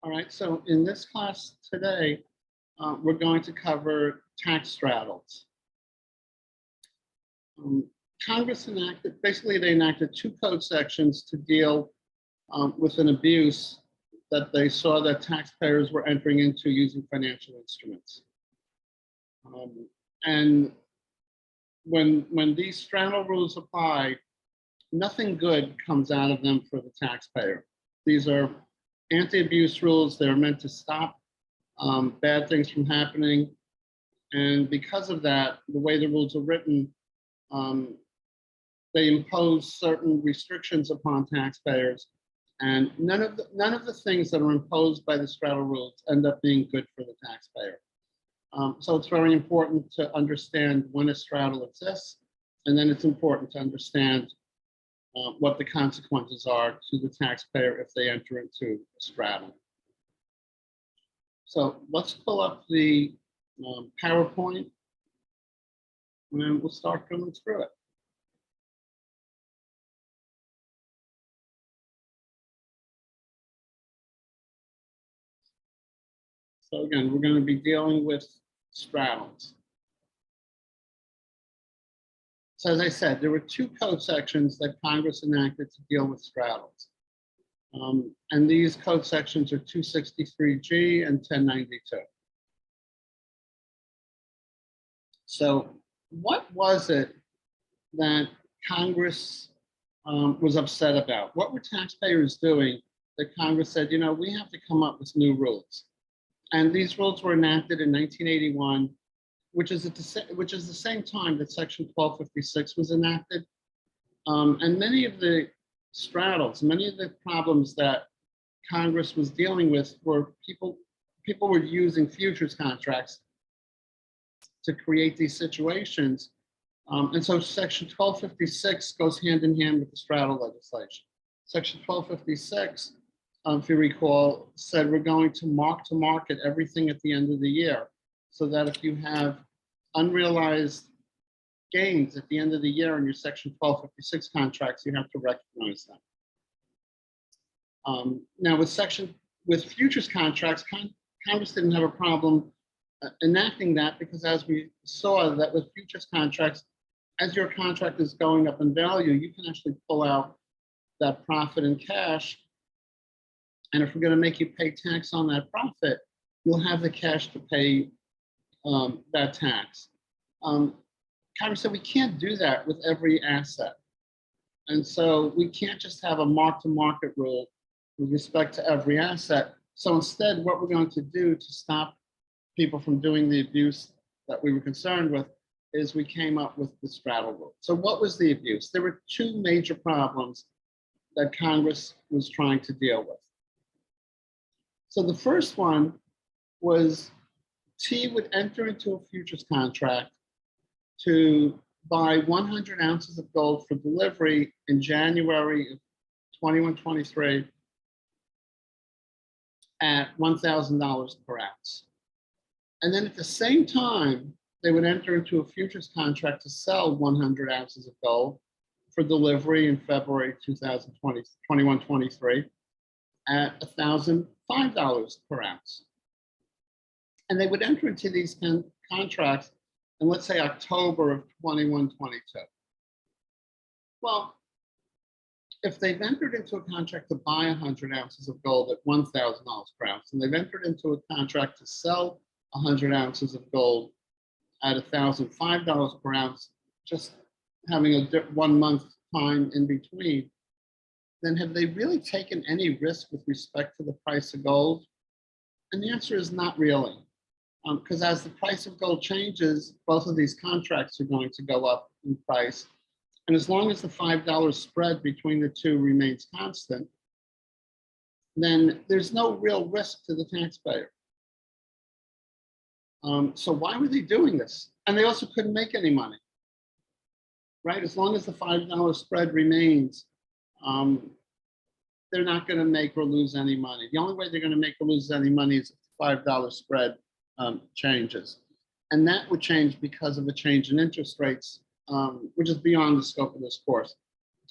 All right, so in this class today, we're going to cover tax straddles. Congress enacted, basically they enacted two code sections to deal with an abuse that they saw that taxpayers were entering into using financial instruments. And when these straddle rules apply, nothing good comes out of them for the taxpayer. These are anti-abuse rules. They're meant to stop bad things from happening. And because of that, the way the rules are written, they impose certain restrictions upon taxpayers. And none of the things that are imposed by the straddle rules end up being good for the taxpayer. So it's very important to understand when a straddle exists, and then it's important to understand what the consequences are to the taxpayer if they enter into a straddle. So let's pull up the PowerPoint, and then we'll start going through it. So again, we're going to be dealing with straddles. So as I said, there were two code sections that Congress enacted to deal with straddles. And these code sections are 263G and 1092. So what was it that Congress was upset about? What were taxpayers doing that Congress said, you know, we have to come up with new rules? And these rules were enacted in 1981, which is the same time that Section 1256 was enacted. And many of the straddles, many of the problems that Congress was dealing with were people were using futures contracts to create these situations. And so Section 1256 goes hand in hand with the straddle legislation. Section 1256, if you recall, said we're going to market everything at the end of the year, so that if you have unrealized gains at the end of the year in your Section 1256 contracts, you have to recognize them. Now with futures contracts, Congress didn't have a problem enacting that, because as we saw that with futures contracts, as your contract is going up in value, you can actually pull out that profit in cash. And if we're going to make you pay tax on that profit, you'll have the cash to pay that tax. Congress said we can't do that with every asset. And so we can't just have a mark-to-market rule with respect to every asset. So instead, what we're going to do to stop people from doing the abuse that we were concerned with is we came up with the straddle rule. So what was the abuse? There were two major problems that Congress was trying to deal with. So the first one was T would enter into a futures contract to buy 100 ounces of gold for delivery in January of 21-23 at $1,000 per ounce. And then at the same time, they would enter into a futures contract to sell 100 ounces of gold for delivery in February 2021-23 at $1,005 per ounce. And they would enter into these contracts in, let's say, October of 21-22. Well, if they've entered into a contract to buy 100 ounces of gold at $1,000 per ounce, and they've entered into a contract to sell 100 ounces of gold at $1,005 per ounce, just having a 1 month time in between, then have they really taken any risk with respect to the price of gold? And the answer is not really. Because as the price of gold changes, both of these contracts are going to go up in price. And as long as the $5 spread between the two remains constant, then there's no real risk to the taxpayer. So why were they doing this? And they also couldn't make any money, right? As long as the $5 spread remains, they're not going to make or lose any money. The only way they're going to make or lose any money is if the $5 spread changes. And that would change because of a change in interest rates, which is beyond the scope of this course.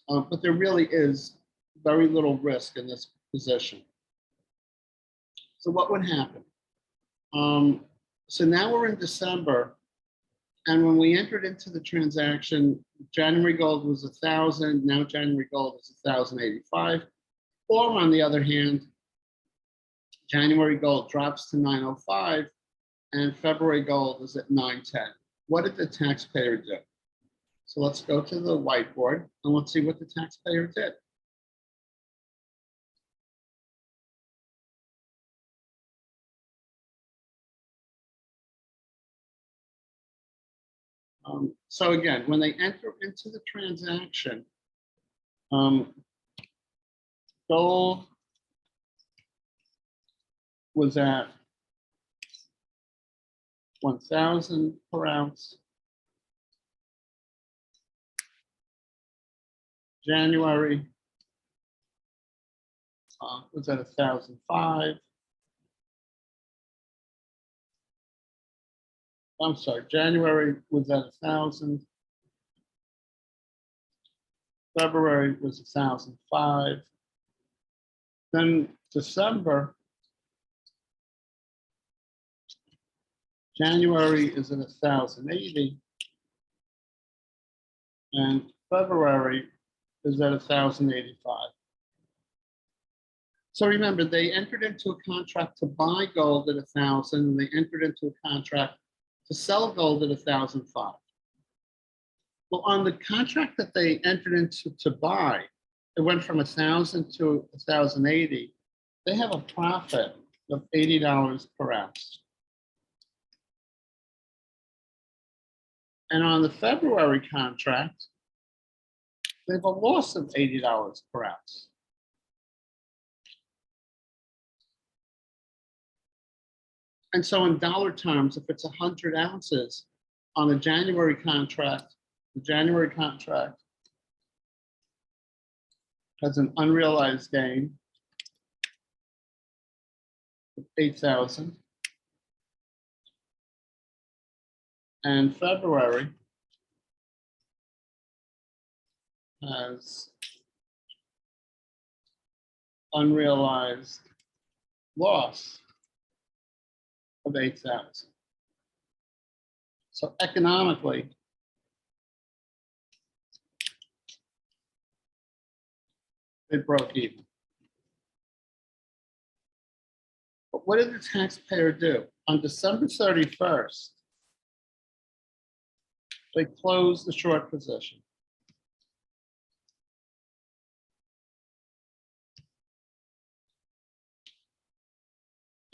But there really is very little risk in this position. So what would happen? So now we're in December, and when we entered into the transaction, January gold was 1,000. Now January gold is 1,085. Or on the other hand, January gold drops to 905, and February gold is at 910. What did the taxpayer do? So let's go to the whiteboard and let's see what the taxpayer did. So again, when they enter into the transaction, gold was at 1,000 per ounce. January was at 1,005. I'm sorry, January was at 1,000. February was 1,005. Then December, January is at 1,080. And February is at 1,085. So remember, they entered into a contract to buy gold at 1,000, and they entered into a contract to sell gold at 1,005. Well, on the contract that they entered into to buy, it went from 1,000 to 1,080. They have a profit of $80 per ounce. And on the February contract, they have a loss of $80 per ounce. And so in dollar terms, if it's 100 ounces on the January contract, the January contract has an unrealized gain of 8,000. And February has unrealized loss of 8,000. So economically, they broke even. But what did the taxpayer do? On December 31st, they closed the short position.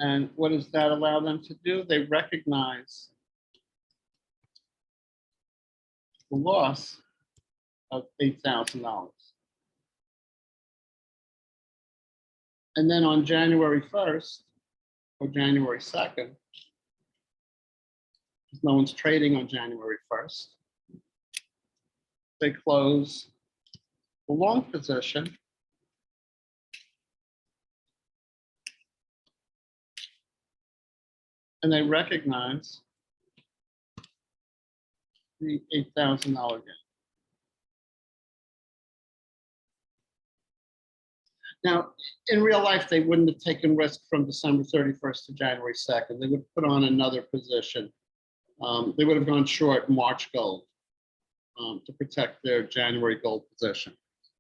And what does that allow them to do? They recognize the loss of $8,000. And then on January 1st or January 2nd, because no one's trading on January 1st, they close the long position and they recognize the $8,000 gain. Now, in real life, they wouldn't have taken risk from December 31st to January 2nd. They would put on another position. They would have gone short March gold to protect their January gold position.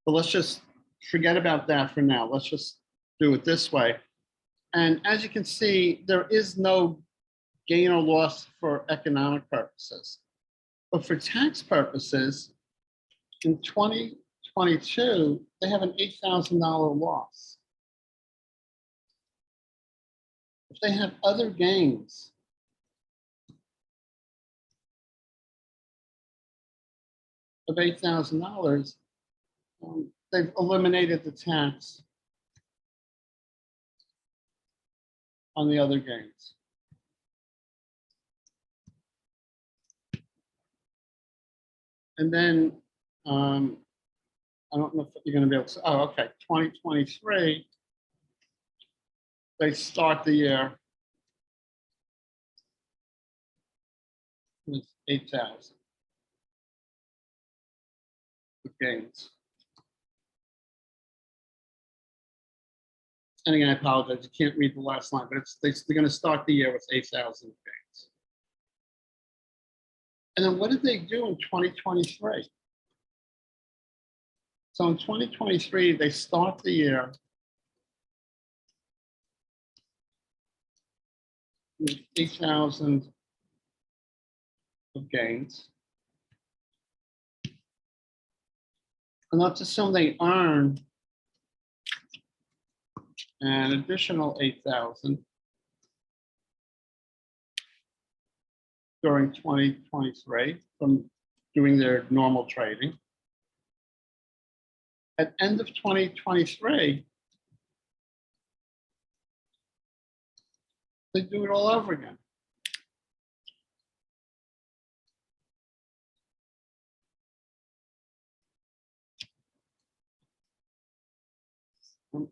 But let's just forget about that for now. Let's just do it this way. And as you can see, there is no gain or loss for economic purposes. But for tax purposes, in 2022, they have an $8,000 loss. If they have other gains, of $8,000, they've eliminated the tax on the other gains. And then, I don't know if you're going to be able to, oh, okay, 2023, they start the year with 8,000 gains. And again, I apologize, you can't read the last line, but they're going to start the year with 8,000 gains. And then what did they do in 2023? So in 2023, they start the year with 8,000 of gains. And let's assume they earn an additional 8,000 during 2023 from doing their normal trading. At end of 2023, they do it all over again.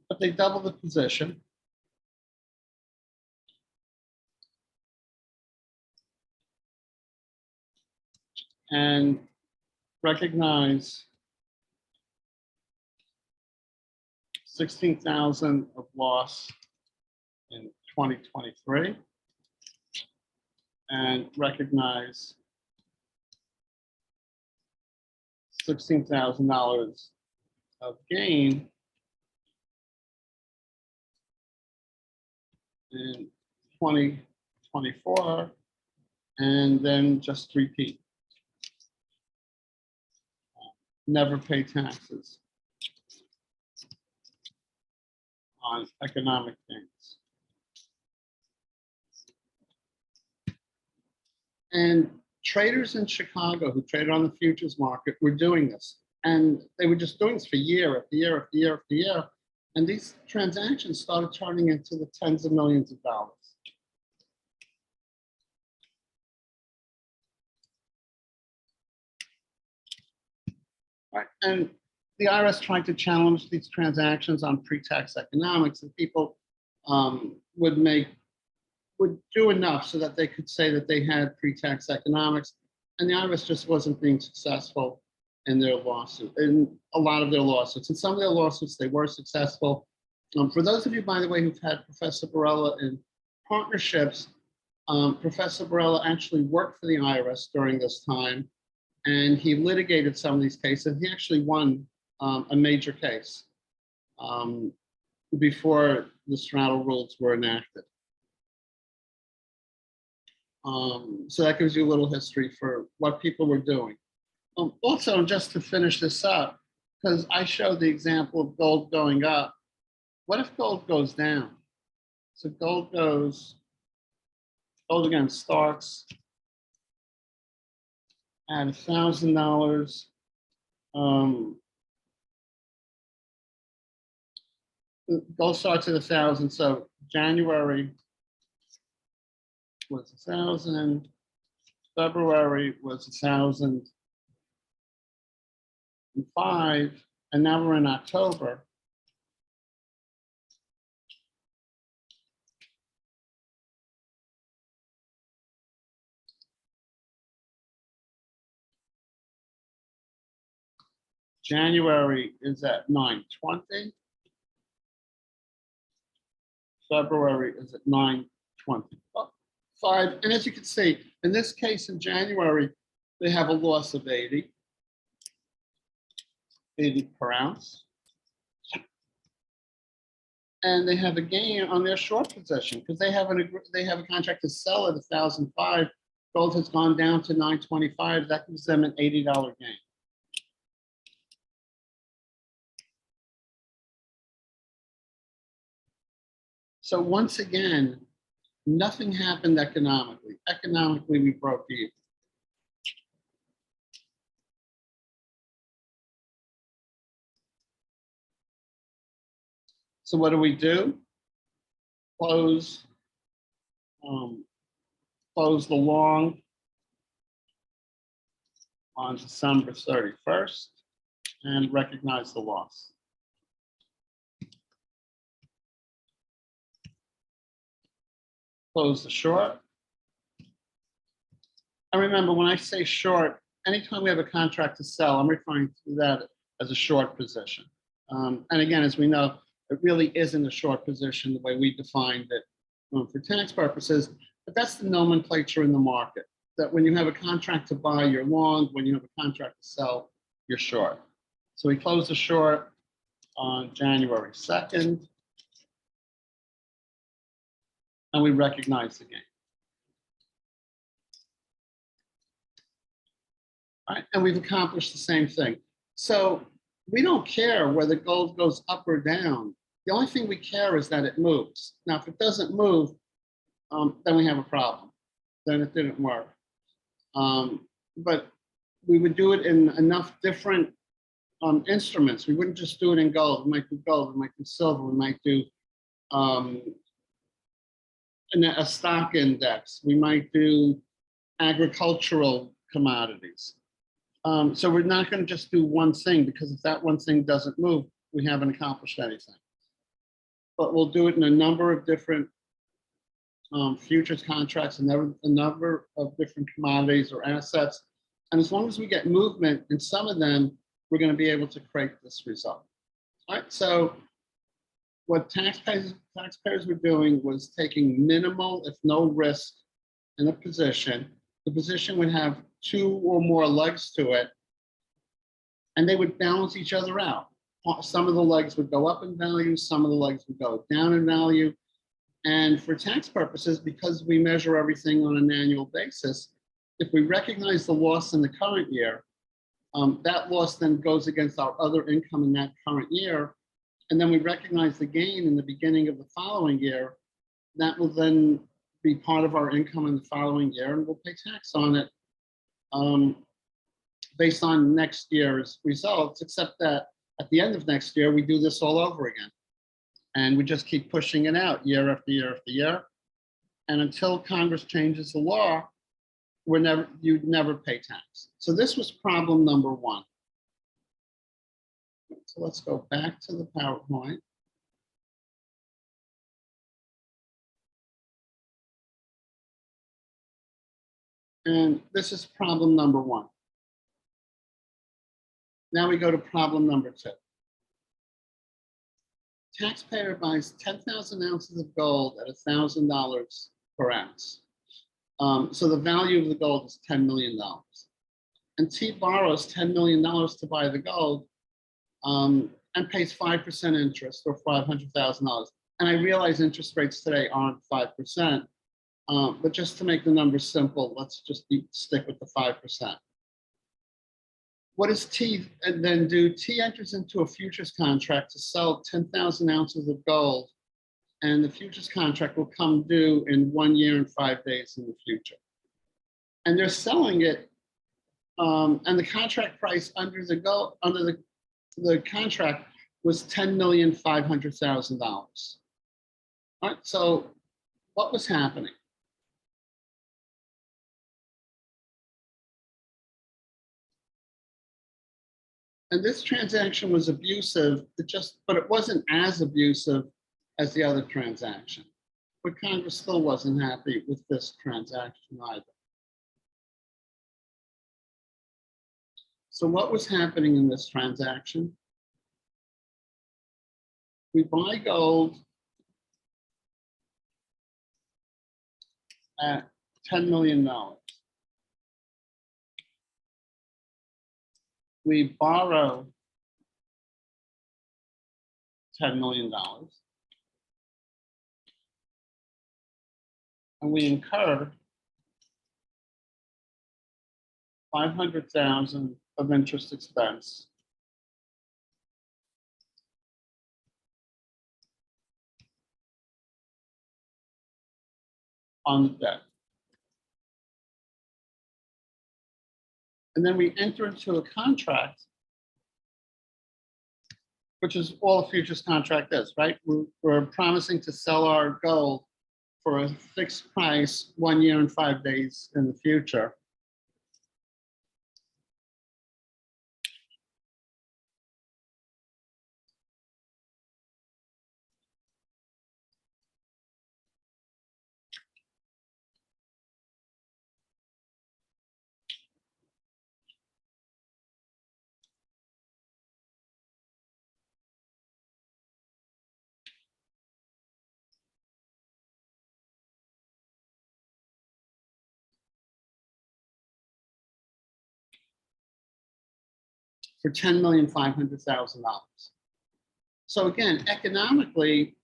But they double the position. And recognize 16,000 of loss in 2023 and recognize $16,000 of gain in 2024, and then just repeat. Never pay taxes on economic gains. And traders in Chicago who traded on the futures market were doing this. And they were just doing this for year after year after year after year. And these transactions started turning into the tens of millions of dollars. Right. And the IRS tried to challenge these transactions on pre-tax economics, and people would do enough so that they could say that they had pre-tax economics, and the IRS just wasn't being successful in their lawsuit, in a lot of their lawsuits. In some of their lawsuits, they were successful. For those of you, by the way, who've had Professor Barella in partnerships, Professor Barella actually worked for the IRS during this time, and he litigated some of these cases. He actually won a major case before the Straddle rules were enacted. So that gives you a little history for what people were doing. Also, just to finish this up, because I showed the example of gold going up, what if gold goes down? So gold again starts at $1,000. Gold starts at 1,000. So January was 1,000. February was 1,005, and now we're in October. January is at 920. February is at 925. And as you can see, in this case in January, they have a loss of 80 per ounce. And they have a gain on their short position because they have a contract to sell at 1,005. Gold has gone down to 925. That gives them an $80 gain. So once again, nothing happened economically. Economically, we broke even. So what do? Close the long on December 31st and recognize the loss. Close the short. And remember, when I say short, anytime we have a contract to sell, I'm referring to that as a short position. And again, as we know, It really isn't a short position the way we defined it for tax purposes, but that's the nomenclature in the market, that when you have a contract to buy, you're long, when you have a contract to sell, you're short. So we closed the short on January 2nd, and we recognize the gain. All right, and we've accomplished the same thing. So we don't care whether gold goes up or down. The only thing we care is that it moves. Now, if it doesn't move, then we have a problem. Then it didn't work. But we would do it in enough different instruments. We wouldn't just do it in gold. We might do gold, we might do silver, we might do a stock index, we might do agricultural commodities. So we're not going to just do one thing, because if that one thing doesn't move, we haven't accomplished anything. But we'll do it in a number of different futures contracts, a number of different commodities or assets. And as long as we get movement in some of them, we're going to be able to create this result. All right, so what taxpayers were doing was taking minimal, if no risk, in a position. The position would have 2 or more legs to it, and they would balance each other out. Some of the legs would go up in value, some of the legs would go down in value. And for tax purposes, because we measure everything on an annual basis, if we recognize the loss in the current year, that loss then goes against our other income in that current year. And then we recognize the gain in the beginning of the following year. That will then be part of our income in the following year, and we'll pay tax on it based on next year's results, except that at the end of next year, we do this all over again. And we just keep pushing it out year after year after year. And until Congress changes the law, you'd never pay tax. So this was problem number 1. So let's go back to the PowerPoint. And this is problem number 1. Now we go to problem number 2. Taxpayer buys 10,000 ounces of gold at $1,000 per ounce. So the value of the gold is $10 million. And T borrows $10 million to buy the gold and pays 5% interest, or $500,000. And I realize interest rates today aren't 5%, but just to make the numbers simple, let's just stick with the 5%. What does T then do? T enters into a futures contract to sell 10,000 ounces of gold, and the futures contract will come due in 1 year and 5 days in the future. And they're selling it, and the contract price under the contract was $10,500,000. All right, so what was happening? And this transaction was abusive, but it wasn't as abusive as the other transaction. But Congress still wasn't happy with this transaction either. So what was happening in this transaction? We buy gold at $10 million. We borrow $10 million, and we incur $500,000 of interest expense on the debt. And then we enter into a contract, which is all a futures contract is, right? We're promising to sell our gold for a fixed price 1 year and 5 days in the future. for $10,500,000. So again, economically,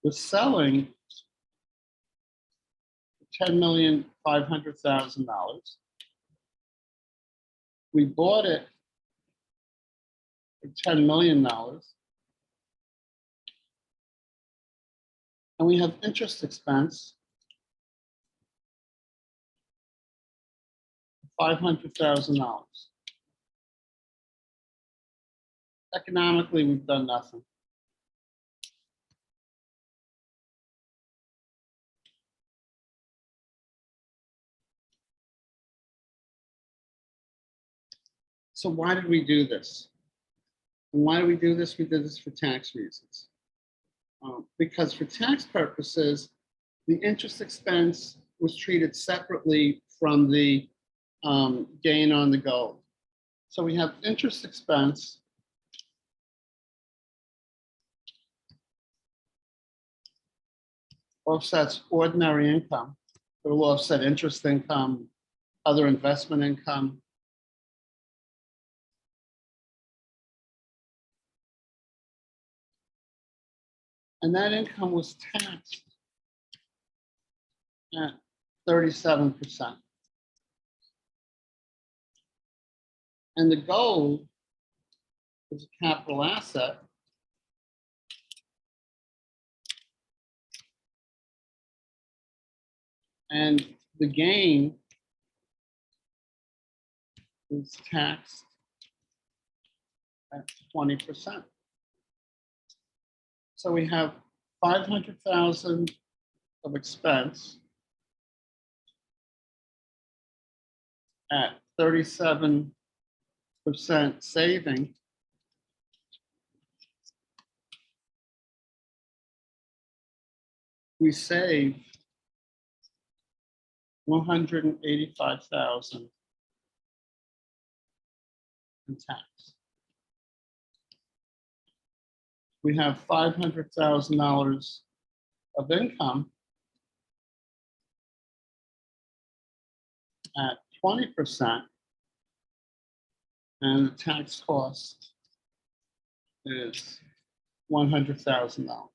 we're selling $10,500,000. We bought it for $10 million. And we have interest expense of $500,000. Economically, we've done nothing. So why did we do this? And why do we do this? We did this for tax reasons. Because for tax purposes, the interest expense was treated separately from the gain on the gold. So we have interest expense offsets ordinary income. It will offset interest income, other investment income. And that income was taxed at 37%. And the gold is a capital asset. And the gain is taxed at 20%. So we have 500,000 of expense at 37% saving. We save 185,000 in tax. We have $500,000 of income at 20%, and the tax cost is $100,000.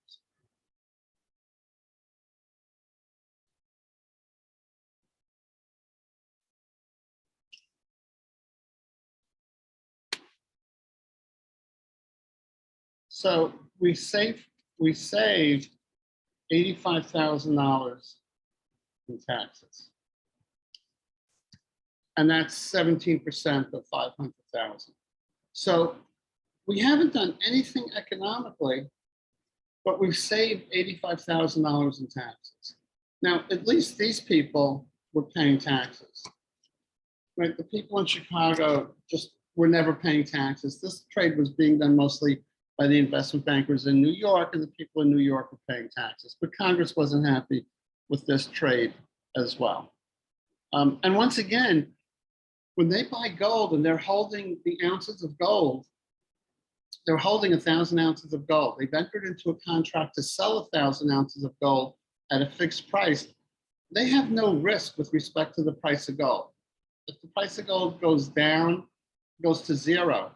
So we saved $85,000 in taxes. And that's 17% of 500,000. So we haven't done anything economically, but we've saved $85,000 in taxes. Now, at least these people were paying taxes. Right? The people in Chicago just were never paying taxes. This trade was being done mostly by the investment bankers in New York, and the people in New York were paying taxes. But Congress wasn't happy with this trade as well. And once again, when they buy gold and they're holding the ounces of gold, they're holding 1,000 ounces of gold. They've entered into a contract to sell 1,000 ounces of gold at a fixed price. They have no risk with respect to the price of gold. If the price of gold goes down, goes to zero,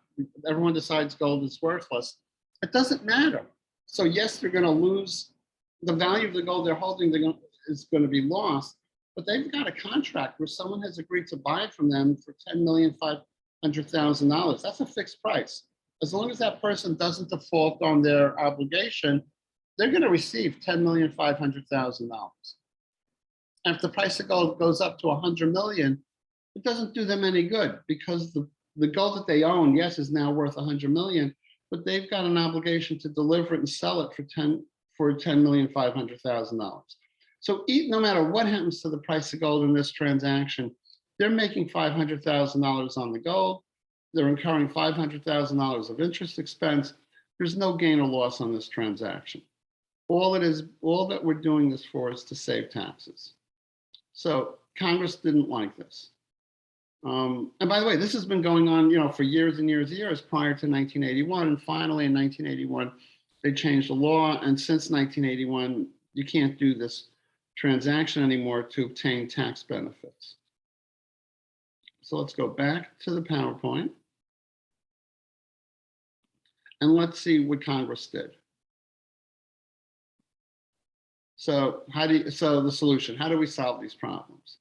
everyone decides gold is worthless, it doesn't matter. So yes, they're going to lose the value of the gold they're holding, is going to be lost, but they've got a contract where someone has agreed to buy from them for $10,500,000. That's a fixed price. As long as that person doesn't default on their obligation, they're going to receive $10,500,000. And if the price of gold goes up to 100 million, it doesn't do them any good, because the gold that they own, yes, is now worth 100 million, but they've got an obligation to deliver it and sell it for $10,500,000. So no matter what happens to the price of gold in this transaction, they're making $500,000 on the gold. They're incurring $500,000 of interest expense. There's no gain or loss on this transaction. All that we're doing this for is to save taxes. So Congress didn't like this. And by the way, this has been going on, for years and years and years prior to 1981. And finally, in 1981, they changed the law. And since 1981, you can't do this transaction anymore to obtain tax benefits. So let's go back to the PowerPoint. And let's see what Congress did. So so the solution, how do we solve these problems?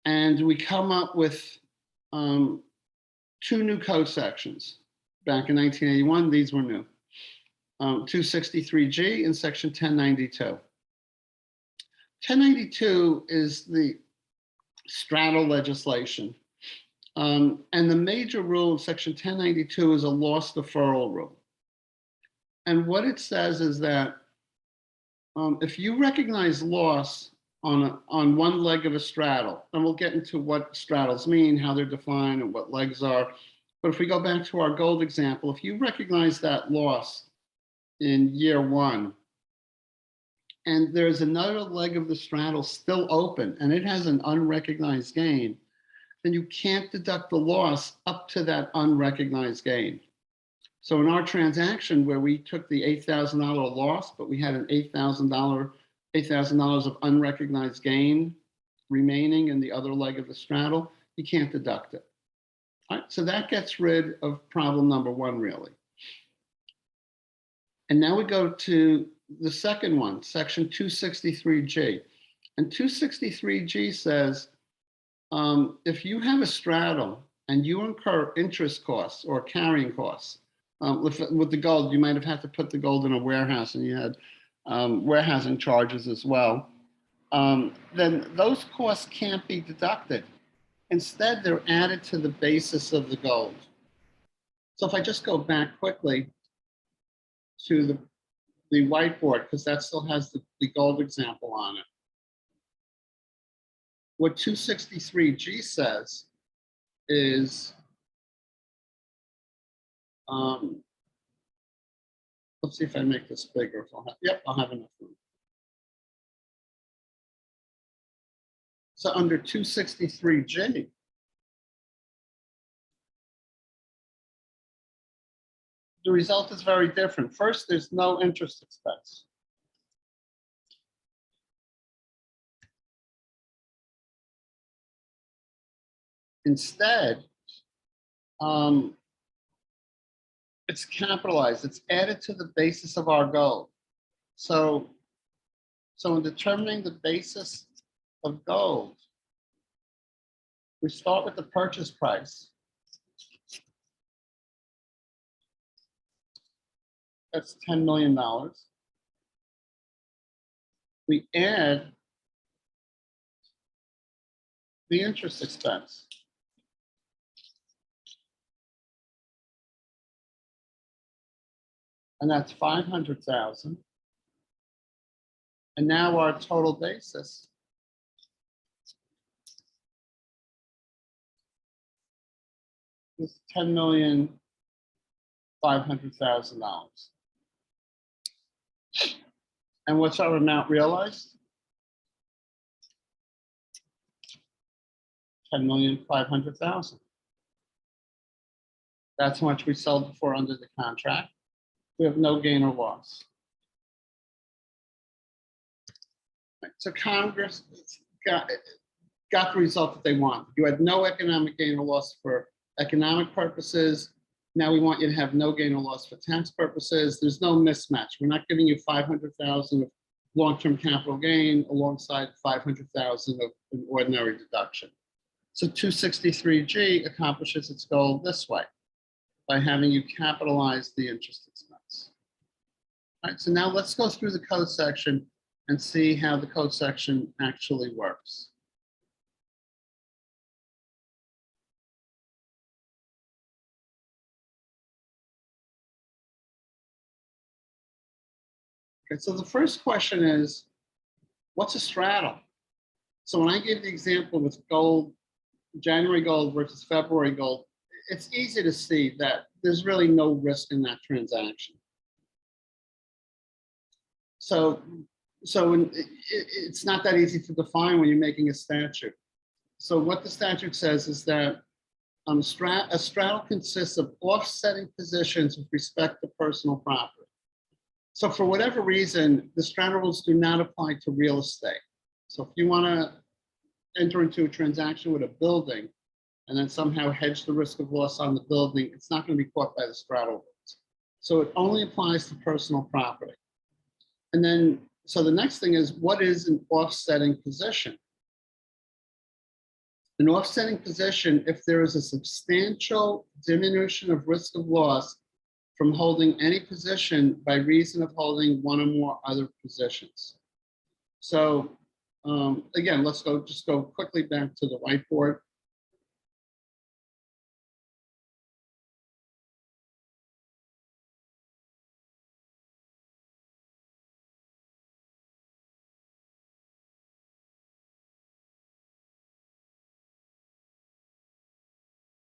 And we come up with 2 new code sections. Back in 1981, these were new. 263G and section 1092. 1092 is the straddle legislation. And the major rule of section 1092 is a loss deferral rule. And what it says is that if you recognize loss on one leg of a straddle, and we'll get into what straddles mean, how they're defined, and what legs are. But if we go back to our gold example, if you recognize that loss in year 1, and there's another leg of the straddle still open, and it has an unrecognized gain, then you can't deduct the loss up to that unrecognized gain. So in our transaction where we took the $8,000 loss, but we had an $8,000 of unrecognized gain remaining in the other leg of the straddle, you can't deduct it. All right, so that gets rid of problem number 1, really. And now we go to the second one, section 263G. And 263G says, if you have a straddle and you incur interest costs or carrying costs, with the gold, you might have had to put the gold in a warehouse and you had warehousing charges as well, then those costs can't be deducted. Instead, they're added to the basis of the gold. So if I just go back quickly to the whiteboard, because that still has the gold example on it. What 263G says is, let's see if I make this bigger. I'll have enough room. So under 263G, the result is very different. First, there's no interest expense. Instead, it's capitalized. It's added to the basis of our gold. So in determining the basis of gold, we start with the purchase price. That's $10 million. We add the interest expense. And that's 500,000. And now our total basis is $10,500,000. And what's our amount realized? $10,500,000. That's how much we sold for under the contract. We have no gain or loss. So Congress got the result that they want. You had no economic gain or loss for economic purposes. Now we want you to have no gain or loss for tax purposes. There's no mismatch. We're not giving you 500,000 of long-term capital gain alongside 500,000 of an ordinary deduction. So 263G accomplishes its goal this way, by having you capitalize the interest expense. All right, so now let's go through the code section and see how the code section actually works. Okay, so the first question is, what's a straddle? So when I gave the example with gold, January gold versus February gold, it's easy to see that there's really no risk in that transaction. So it's not that easy to define when you're making a statute. So what the statute says is that a straddle consists of offsetting positions with respect to personal property. So for whatever reason, the straddles do not apply to real estate. So if you want to enter into a transaction with a building and then somehow hedge the risk of loss on the building, it's not going to be caught by the straddle rules. So it only applies to personal property. And then, so the next thing is, what is an offsetting position? An offsetting position, if there is a substantial diminution of risk of loss from holding any position by reason of holding one or more other positions. So again, let's just go quickly back to the whiteboard.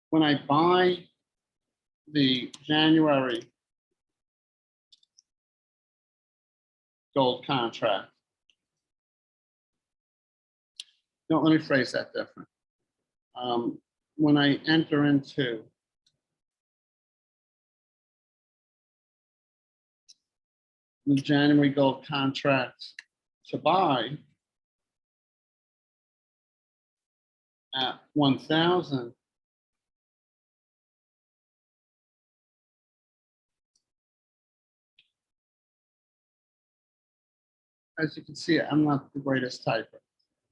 When I buy the January gold contract, no, let me phrase that different. When I enter into the January gold contract to buy at 1,000, as you can see, I'm not the greatest typer.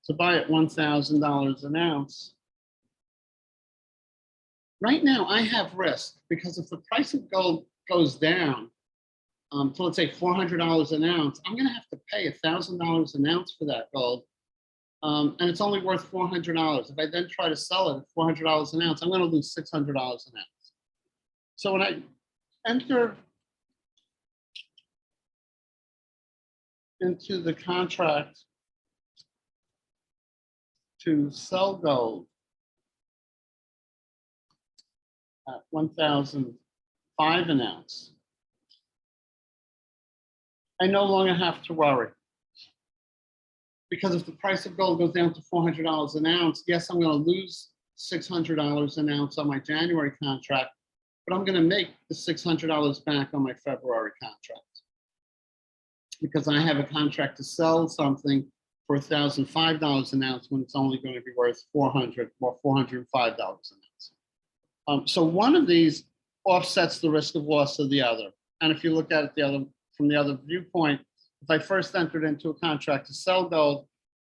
To buy at $1,000 an ounce, right now I have risk, because if the price of gold goes down to, let's say, $400 an ounce, I'm going to have to pay $1,000 an ounce for that gold, and it's only worth $400. If I then try to sell it at $400 an ounce, I'm going to lose $600 an ounce. So when I enter into the contract to sell gold at 1,005 an ounce, I no longer have to worry. Because if the price of gold goes down to $400 an ounce, yes, I'm going to lose $600 an ounce on my January contract, but I'm going to make the $600 back on my February contract, because I have a contract to sell something for $1,005 an ounce when it's only going to be worth $400 or $405 an ounce. So one of these offsets the risk of loss of the other. And if you look at it from the other viewpoint, if I first entered into a contract to sell gold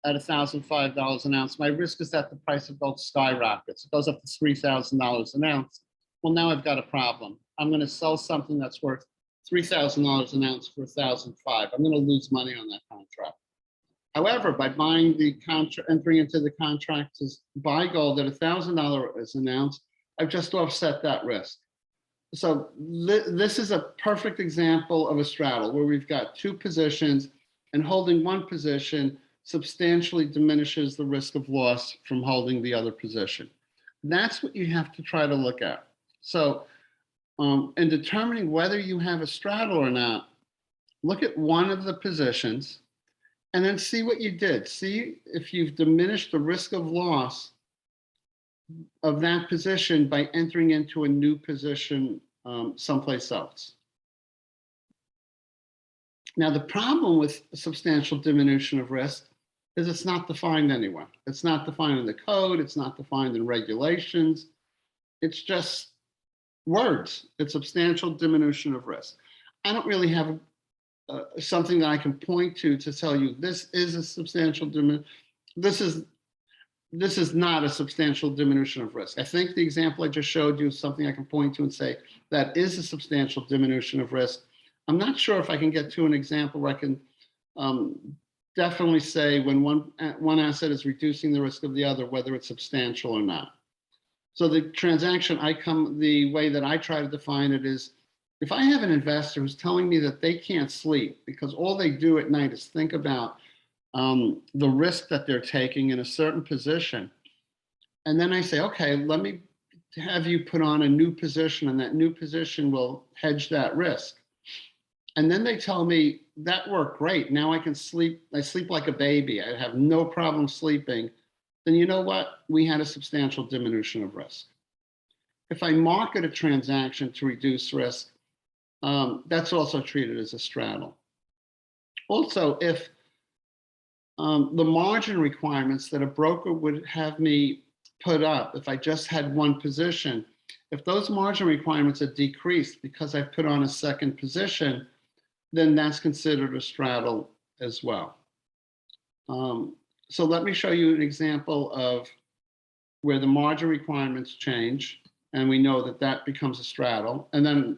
at $1,005 an ounce, my risk is that the price of gold skyrockets. It goes up to $3,000 an ounce. Well, now I've got a problem. I'm going to sell something that's worth $3,000 an ounce for $1,005. I'm going to lose money on that contract. However, by buying the contract, entering into the contract to buy gold at $1,000 an ounce, I've just offset that risk. So this is a perfect example of a straddle where we've got two positions, and holding one position substantially diminishes the risk of loss from holding the other position. That's what you have to try to look at. So in determining whether you have a straddle or not, look at one of the positions and then see what you did. See if you've diminished the risk of loss of that position by entering into a new position someplace else. Now, the problem with substantial diminution of risk is it's not defined anywhere. It's not defined in the code. It's not defined in regulations. It's just words. It's substantial diminution of risk. I don't really have something that I can point to tell you this is a substantial diminution. This is not a substantial diminution of risk. I think the example I just showed you is something I can point to and say that is a substantial diminution of risk. I'm not sure if I can get to an example where I can definitely say when one asset is reducing the risk of the other, whether it's substantial or not. So the transaction the way that I try to define it is, if I have an investor who's telling me that they can't sleep because all they do at night is think about the risk that they're taking in a certain position, and then I say, okay, let me have you put on a new position, and that new position will hedge that risk. And then they tell me that worked great. Now I can sleep. I sleep like a baby. I have no problem sleeping. Then you know what? We had a substantial diminution of risk. If I market a transaction to reduce risk, that's also treated as a straddle. Also, if the margin requirements that a broker would have me put up if I just had one position, if those margin requirements are decreased because I put on a second position, then that's considered a straddle as well. So let me show you an example of where the margin requirements change, and we know that that becomes a straddle. And then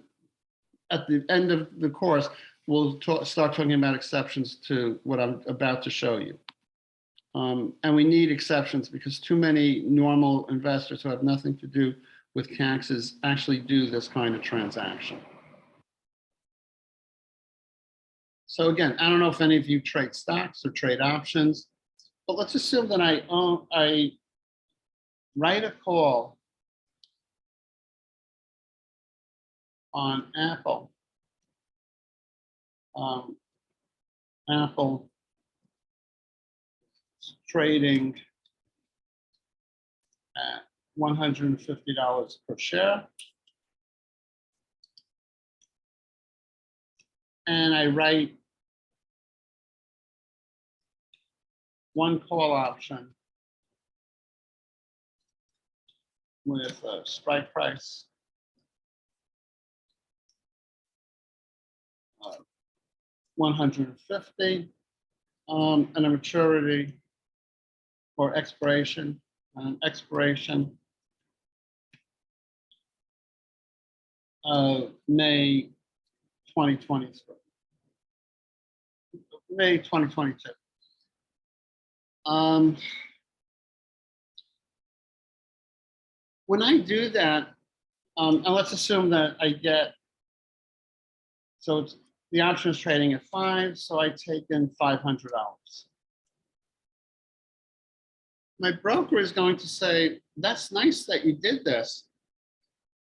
at the end of the course, we'll start talking about exceptions to what I'm about to show you. And we need exceptions because too many normal investors who have nothing to do with taxes actually do this kind of transaction. So again, I don't know if any of you trade stocks or trade options, but let's assume that I write a call on Apple. Apple trading at $150 per share. And I write one call option with a strike price of 150 and a maturity or expiration, of May 2023, May 2022. When I do that, and let's assume that I get, so it's, the option is trading at 5, so I take in $500. My broker is going to say, that's nice that you did this,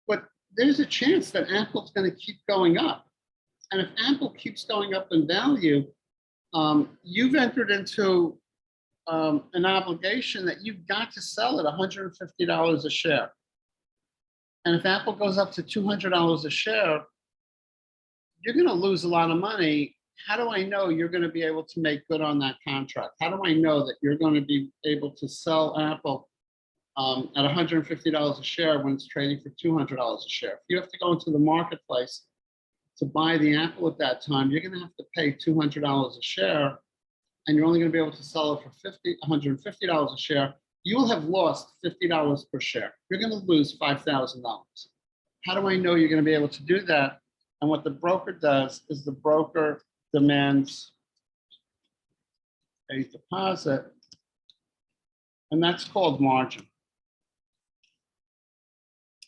but there's a chance that Apple's going to keep going up. And if Apple keeps going up in value, you've entered into an obligation that you've got to sell at $150 a share. And if Apple goes up to $200 a share, you're going to lose a lot of money. How do I know you're going to be able to make good on that contract? How do I know that you're going to be able to sell Apple at $150 a share when it's trading for $200 a share? If you have to go into the marketplace to buy the Apple at that time, you're going to have to pay $200 a share, and you're only going to be able to sell it for $150 a share. You will have lost $50 per share. You're going to lose $5,000. How do I know you're going to be able to do that? And what the broker does is the broker demands a deposit, and that's called margin.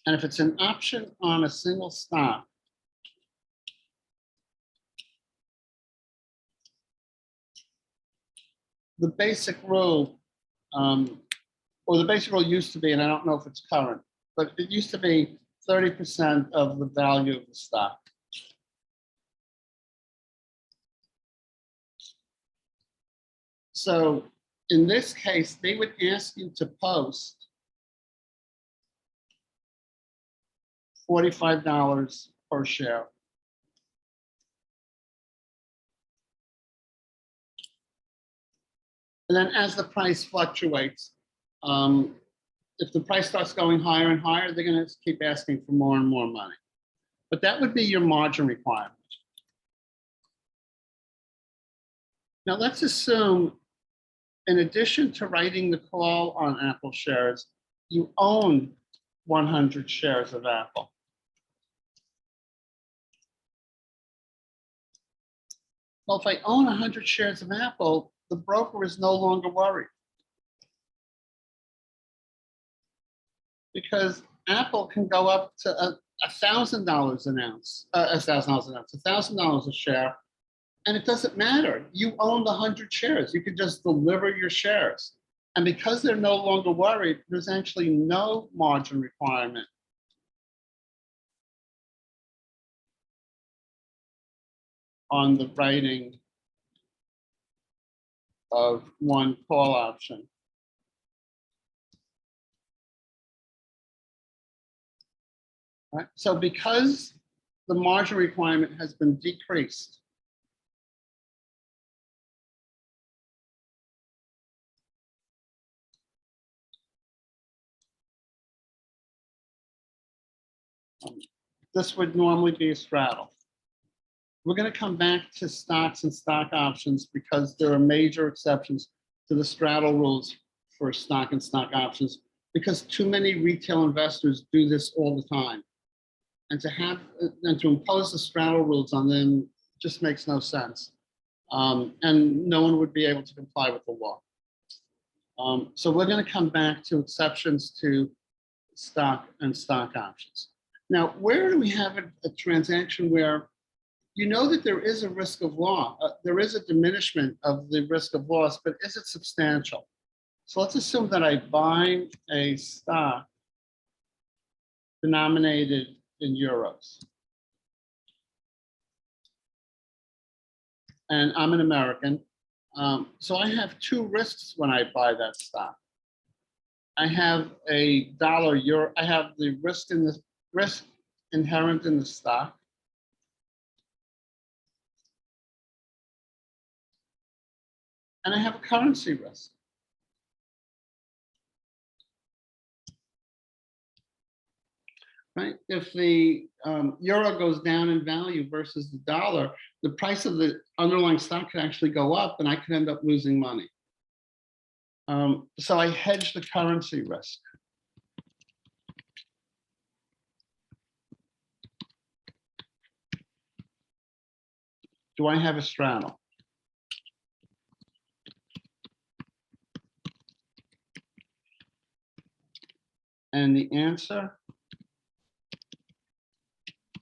And if it's an option on a single stock, the basic rule, or the basic rule used to be, and I don't know if it's current, but it used to be 30% of the value of the stock. So in this case, they would ask you to post $45 per share. And then as the price fluctuates, if the price starts going higher and higher, they're going to keep asking for more and more money. But that would be your margin requirement. Now let's assume, in addition to writing the call on Apple shares, you own 100 shares of Apple. Well, if I own 100 shares of Apple, the broker is no longer worried, because Apple can go up to $1,000 an ounce, $1,000 a share, and it doesn't matter. You own the 100 shares. You could just deliver your shares. And because they're no longer worried, there's actually no margin requirement on the writing of one call option. Right? So because the margin requirement has been decreased. This would normally be a straddle. We're going to come back to stocks and stock options because there are major exceptions to the straddle rules for stock and stock options because too many retail investors do this all the time. And to impose the straddle rules on them just makes no sense. And no one would be able to comply with the law. So we're going to come back to exceptions to stock and stock options. Now, where do we have a transaction where you know that there is a risk of loss, there is a diminishment of the risk of loss, but is it substantial? So let's assume that I buy a stock denominated in euros. And I'm an American. So I have two risks when I buy that stock. I have a dollar euro, I have the risk inherent in the stock. And I have a currency risk. Right? If the euro goes down in value versus the dollar, the price of the underlying stock could actually go up and I could end up losing money. So I hedge the currency risk. Do I have a straddle? And the answer,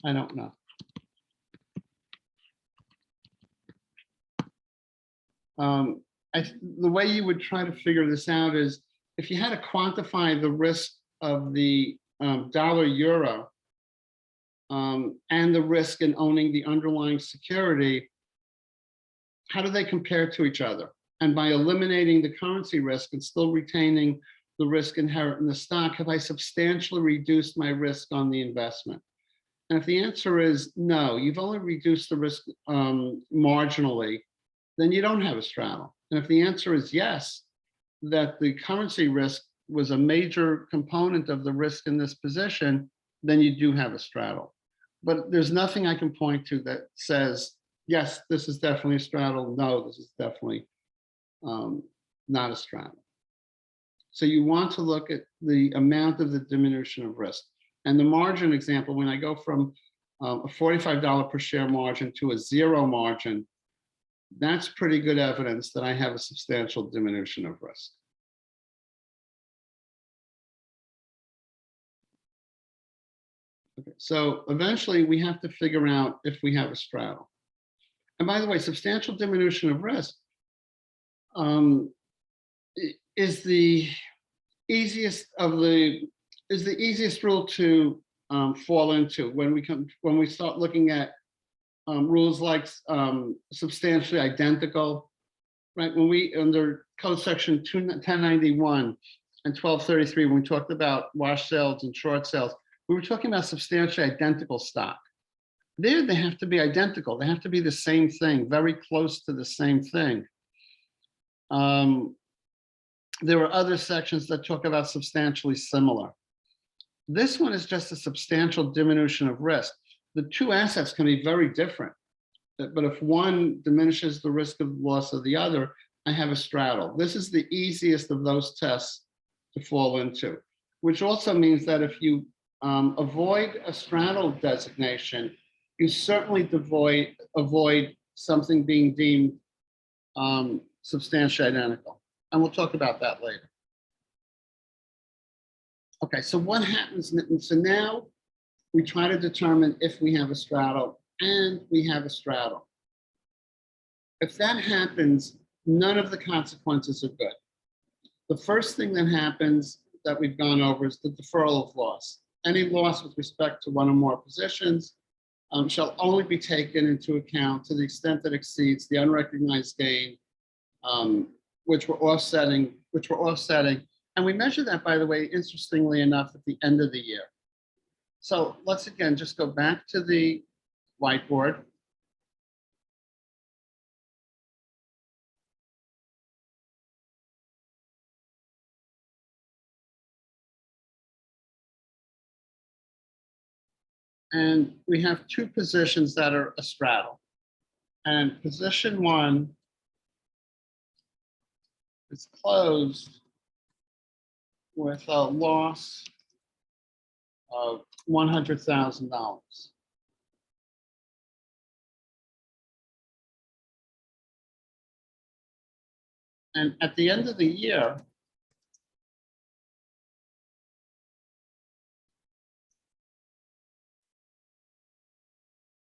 I don't know. The way you would try to figure this out is if you had to quantify the risk of the dollar euro and the risk in owning the underlying security, how do they compare to each other? And by eliminating the currency risk and still retaining the risk inherent in the stock, have I substantially reduced my risk on the investment? And if the answer is no, you've only reduced the risk marginally, then you don't have a straddle. And if the answer is yes, that the currency risk was a major component of the risk in this position, then you do have a straddle. But there's nothing I can point to that says, yes, this is definitely a straddle. No, this is definitely not a straddle. So you want to look at the amount of the diminution of risk. And the margin example, when I go from a $45 per share margin to a zero margin, that's pretty good evidence that I have a substantial diminution of risk. Okay, so eventually we have to figure out if we have a straddle. And by the way, substantial diminution of risk is the easiest rule to fall into when we start looking at rules like substantially identical, right? When we under code section 1091 and 1233, when we talked about wash sales and short sales, we were talking about substantially identical stock. There, they have to be identical. They have to be the same thing, very close to the same thing. There are other sections that talk about substantially similar. This one is just a substantial diminution of risk. The two assets can be very different, but if one diminishes the risk of loss of the other, I have a straddle. This is the easiest of those tests to fall into, which also means that if you avoid a straddle designation, you certainly avoid something being deemed substantially identical. And we'll talk about that later. Okay, so what happens? So now we try to determine if we have a straddle, and we have a straddle. If that happens, none of the consequences are good. The first thing that happens that we've gone over is the deferral of loss. Any loss with respect to one or more positions shall only be taken into account to the extent that exceeds the unrecognized gain, which we're offsetting. And we measure that, by the way, interestingly enough, at the end of the year. So let's again just go back to the whiteboard. And we have two positions that are a straddle. And position one is closed with a loss of $100,000. And at the end of the year,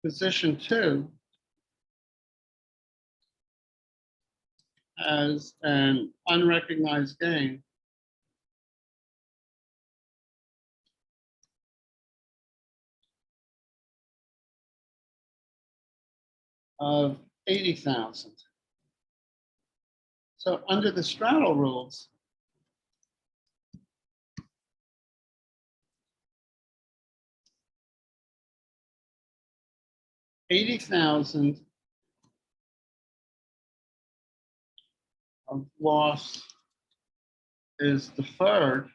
position two has an unrecognized gain of 80,000. So under the straddle rules, $80,000 of loss is deferred,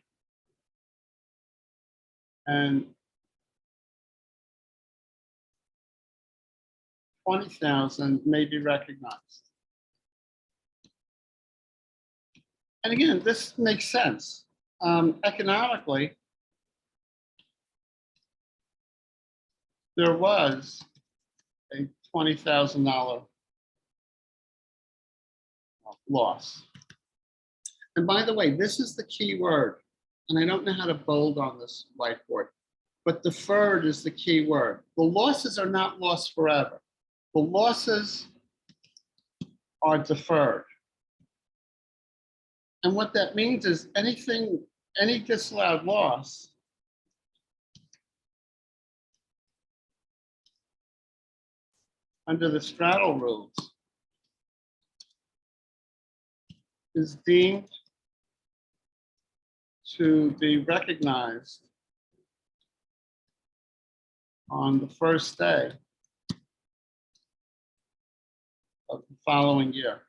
and 20,000 may be recognized. And again, this makes sense. Economically, there was a $20,000 loss. And by the way, this is the key word, and I don't know how to bold on this whiteboard, but deferred is the key word. The losses are not lost forever. The losses are deferred. And what that means is any disallowed loss under the straddle rules is deemed to be recognized on the first day of the following year.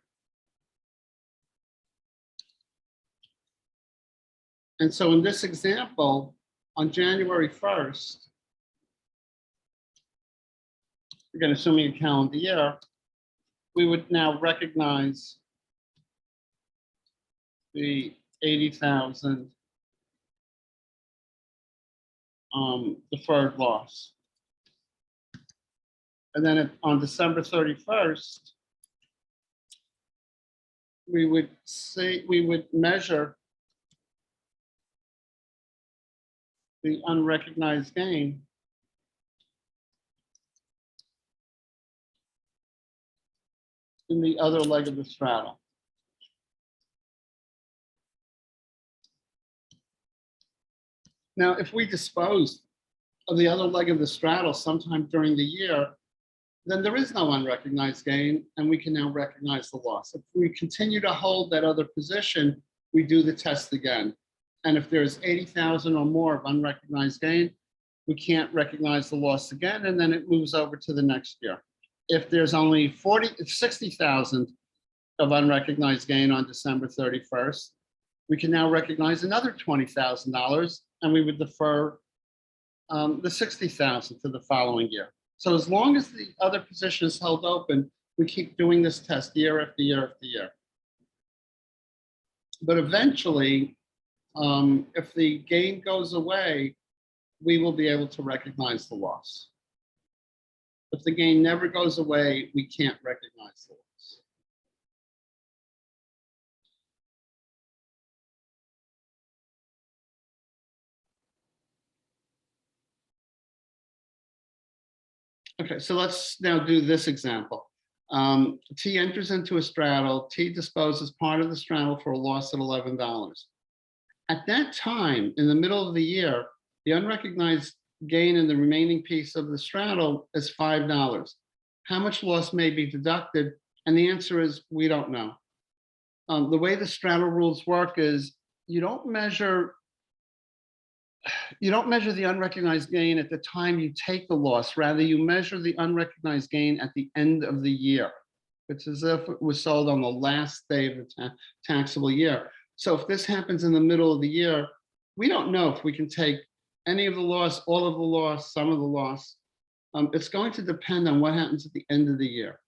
And so in this example, on January 1st, again, assuming a calendar year, we would now recognize the 80,000 deferred loss. And then on December 31st, we would measure the unrecognized gain in the other leg of the straddle. Now, if we dispose of the other leg of the straddle sometime during the year, then there is no unrecognized gain, and we can now recognize the loss. If we continue to hold that other position, we do the test again. And if there's 80,000 or more of unrecognized gain, we can't recognize the loss again, and then it moves over to the next year. If there's only 60,000 of unrecognized gain on December 31st, we can now recognize another $20,000, and we would defer the 60,000 to the following year. So as long as the other position is held open, we keep doing this test year after year after year. But eventually, if the gain goes away, we will be able to recognize the loss. If the gain never goes away, we can't recognize the loss. Okay, so let's now do this example. T enters into a straddle. T disposes part of the straddle for a loss of $11. At that time, in the middle of the year, the unrecognized gain in the remaining piece of the straddle is $5. How much loss may be deducted? And the answer is, we don't know. The way the straddle rules work is you don't measure you don't measure the unrecognized gain at the time you take the loss. Rather, you measure the unrecognized gain at the end of the year. It's as if it was sold on the last day of the taxable year. So if this happens in the middle of the year, we don't know if we can take any of the loss, all of the loss, some of the loss. It's going to depend on what happens at the end of the year.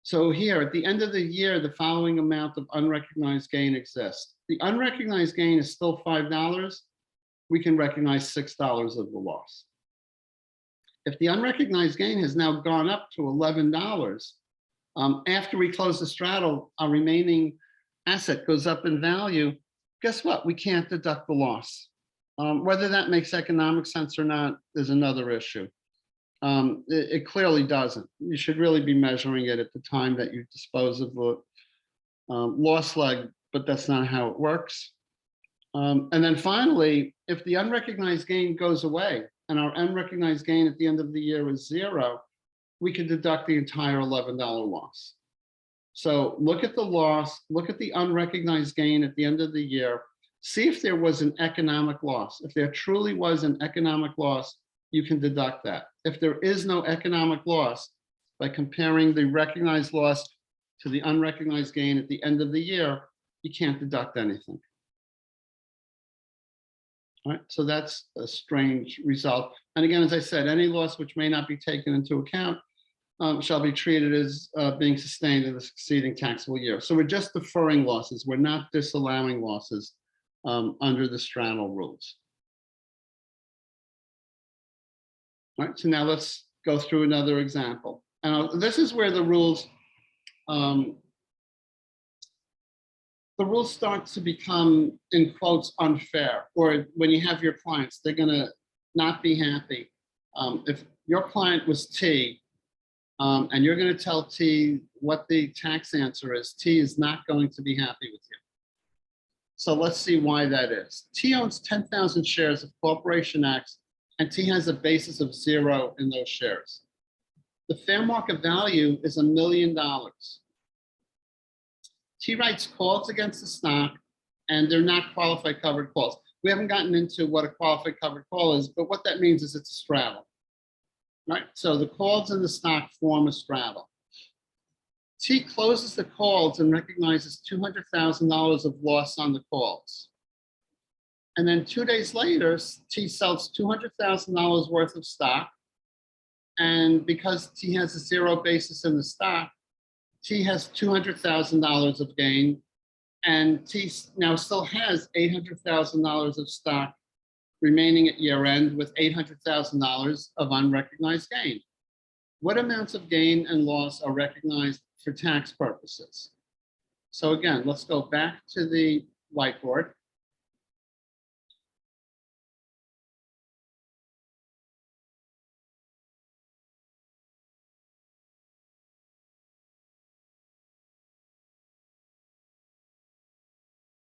So here, at the end of the year, the following amount of unrecognized gain exists. The unrecognized gain is still $5. We can recognize $6 of the loss. If the unrecognized gain has now gone up to $11, after we close the straddle, our remaining asset goes up in value. Guess what? We can't deduct the loss. Whether that makes economic sense or not is another issue. It clearly doesn't. You should really be measuring it at the time that you dispose of the loss leg, but that's not how it works. And then finally, if the unrecognized gain goes away and our unrecognized gain at the end of the year is 0, we can deduct the entire $11 loss. So look at the loss, look at the unrecognized gain at the end of the year, see if there was an economic loss. If there truly was an economic loss, you can deduct that. If there is no economic loss, by comparing the recognized loss to the unrecognized gain at the end of the year, you can't deduct anything. All right, so that's a strange result. And again, as I said, any loss which may not be taken into account shall be treated as being sustained in the succeeding taxable year. So we're just deferring losses. We're not disallowing losses under the straddle rules. All right, so now let's go through another example. And this is where the rules start to become, in quotes, unfair, or when you have your clients, they're gonna not be happy. If your client was T, and you're gonna tell T what the tax answer is, T is not going to be happy with you. So let's see why that is. T owns 10,000 shares of Corporation X, and T has a basis of 0 in those shares. The fair market value is $1 million. T writes calls against the stock, and they're not qualified covered calls. We haven't gotten into what a qualified covered call is, but what that means is it's a straddle. Right? So the calls in the stock form a straddle. T closes the calls and recognizes $200,000 of loss on the calls. And then 2 days later, T sells $200,000 worth of stock. And because T has a 0 basis in the stock, T has $200,000 of gain, and T now still has $800,000 of stock remaining at year end with $800,000 of unrecognized gain. What amounts of gain and loss are recognized for tax purposes? So again, let's go back to the whiteboard.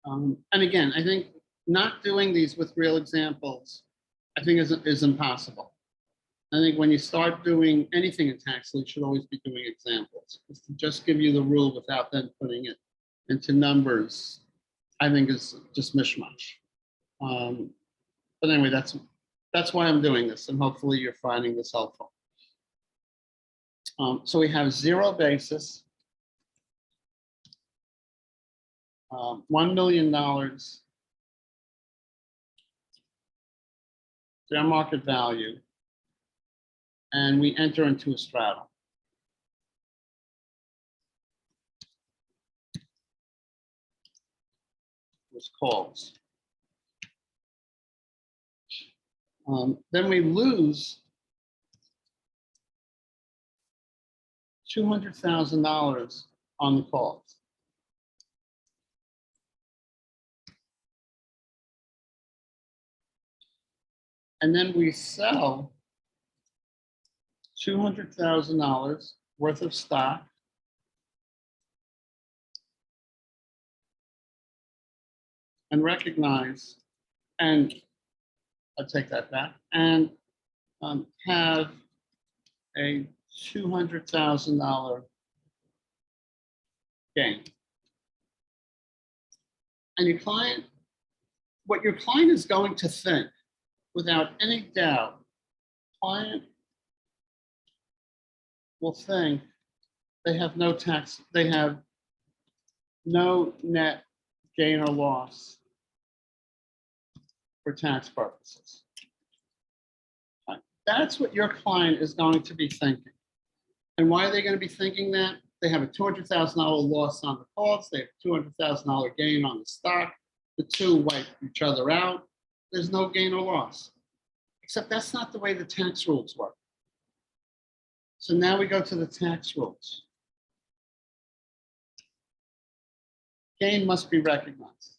And again, I think not doing these with real examples, I think is impossible. I think when you start doing anything in tax law, you should always be doing examples. To just give you the rule without then putting it into numbers, I think is just mishmash. But anyway, that's why I'm doing this, and hopefully you're finding this helpful. So we have 0 basis, $1 million fair market value, and we enter into a straddle. With calls. Then we lose $200,000 on the calls. And then we sell $200,000 worth of stock and recognize, and I'll take that back, and have a $200,000 gain. And your client, what your client is going to think without any doubt, client will think they have no tax, they have no net gain or loss for tax purposes. Right. That's what your client is going to be thinking. And why are they going to be thinking that? They have a $200,000 loss on the calls. They have a $200,000 gain on the stock. The two wipe each other out. There's no gain or loss. Except that's not the way the tax rules work. So now we go to the tax rules. Gain must be recognized.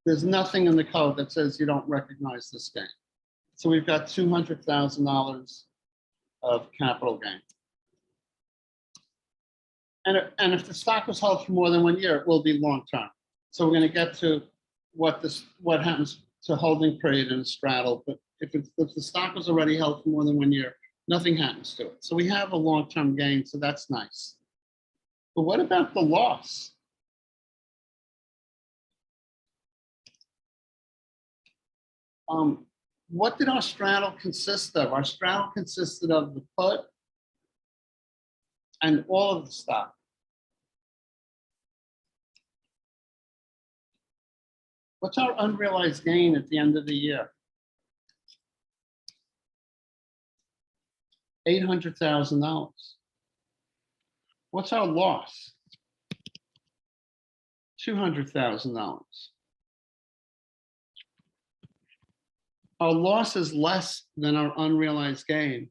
There's nothing in the code that says you don't recognize this gain. So we've got $200,000 of capital gain. And if the stock was held for more than 1 year, it will be long term. So we're going to get to what happens to holding period in a straddle. But if the stock was already held for more than 1 year, nothing happens to it. So we have a long-term gain, so that's nice. But what about the loss? What did our straddle consist of? Our straddle consisted of the put and all of the stock. What's our unrealized gain at the end of the year? $800,000. What's our loss? $200,000. Our loss is less than our unrealized gain.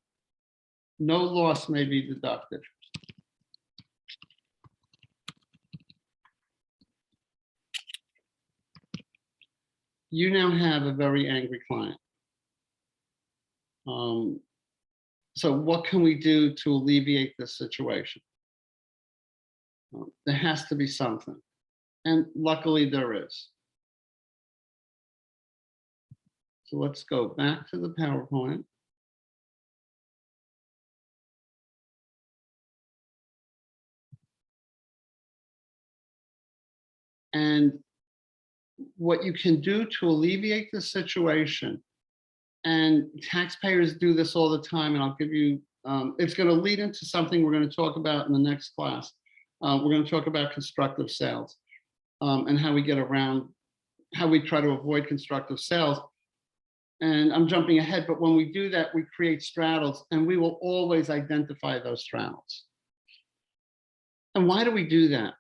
No loss may be deducted. You now have a very angry client. So what can we do to alleviate this situation? There has to be something. And luckily there is. So let's go back to the PowerPoint. And what you can do to alleviate the situation, and taxpayers do this all the time, and I'll give you, it's going to lead into something we're going to talk about in the next class. We're going to talk about constructive sales and how we get around, how we try to avoid constructive sales. And I'm jumping ahead, but when we do that, we create straddles, and we will always identify those straddles. And why do we do that?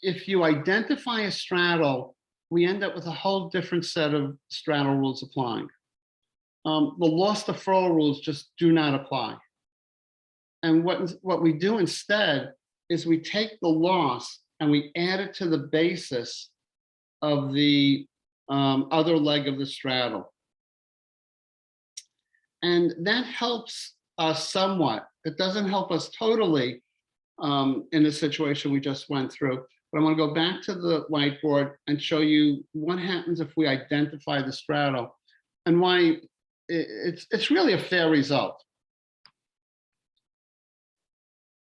If you identify a straddle, we end up with a whole different set of straddle rules applying. The loss deferral rules just do not apply. And what we do instead is we take the loss and we add it to the basis of the other leg of the straddle. And that helps us somewhat. It doesn't help us totally in the situation we just went through. But I'm going to go back to the whiteboard and show you what happens if we identify the straddle and why it's really a fair result.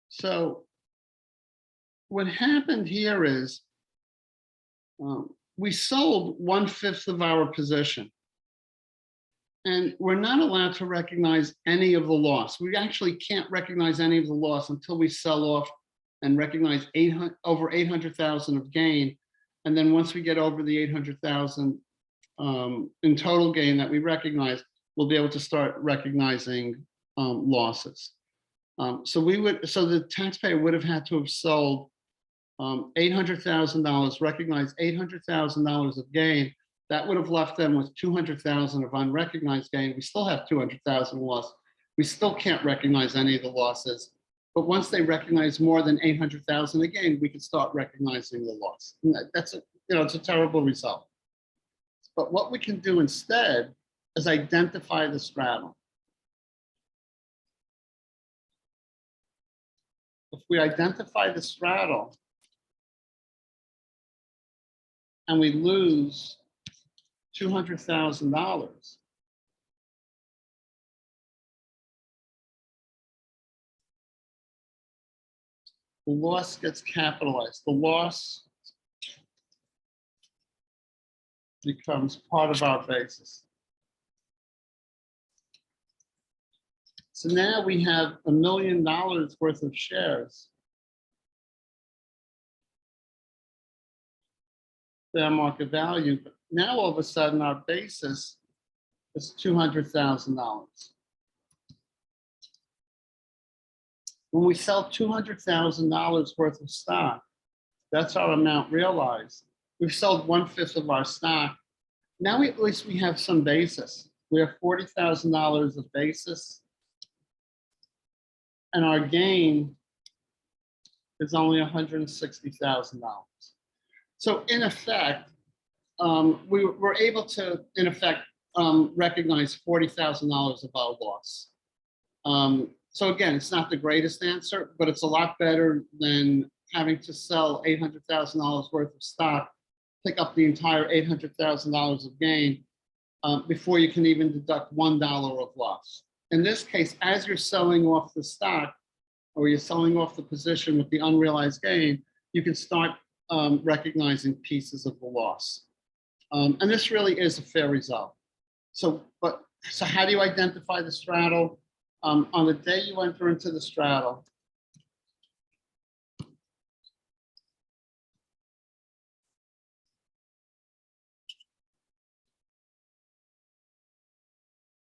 So what happened here is we sold 1/5 of our position. And we're not allowed to recognize any of the loss. We actually can't recognize any of the loss until we sell off and recognize over 800,000 of gain. And then once we get over the 800,000 in total gain that we recognize, we'll be able to start recognizing losses. So the taxpayer would have had to have sold $800,000, recognized $800,000 of gain. That would have left them with 200,000 of unrecognized gain. We still have 200,000 loss. We still can't recognize any of the losses. But once they recognize more than 800,000 again, we can start recognizing the loss. And that's it's a terrible result. But what we can do instead is identify the straddle. If we identify the straddle and we lose $200,000, the loss gets capitalized. The loss becomes part of our basis. So now we have $1 million worth of shares. Fair market value, but now all of a sudden our basis is $200,000. When we sell $200,000 worth of stock, that's our amount realized. We've sold 1/5 of our stock. Now at least we have some basis. We have $40,000 of basis, and our gain is only $160,000. So in effect, we were able to, in effect, recognize $40,000 of our loss. So again, it's not the greatest answer, but it's a lot better than having to sell $800,000 worth of stock, pick up the entire $800,000 of gain before you can even deduct $1 of loss. In this case, as you're selling off the stock or you're selling off the position with the unrealized gain, you can start recognizing pieces of the loss. And this really is a fair result. So how do you identify the straddle? On the day you enter into the straddle,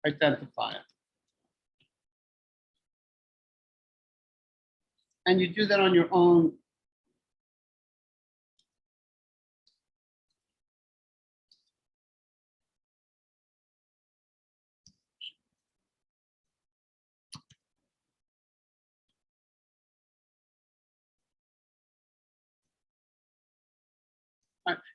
identify it. And you do that on your own.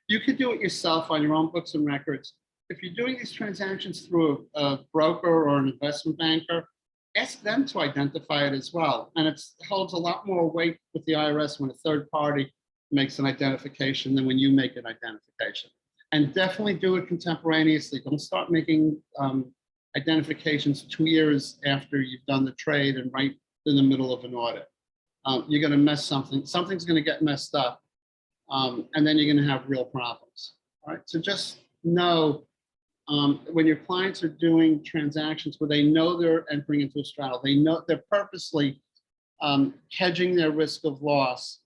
You could do it yourself on your own books and records. If you're doing these transactions through a broker or an investment banker, ask them to identify it as well. And it holds a lot more weight with the IRS when a third party makes an identification than when you make an identification. And definitely do it contemporaneously. Don't start making identifications 2 years after you've done the trade and right in the middle of an audit. You're going to mess something's going to get messed up. And then you're going to have real problems. All right. So just know when your clients are doing transactions where they know they're entering into a straddle, they know they're purposely hedging their risk of loss,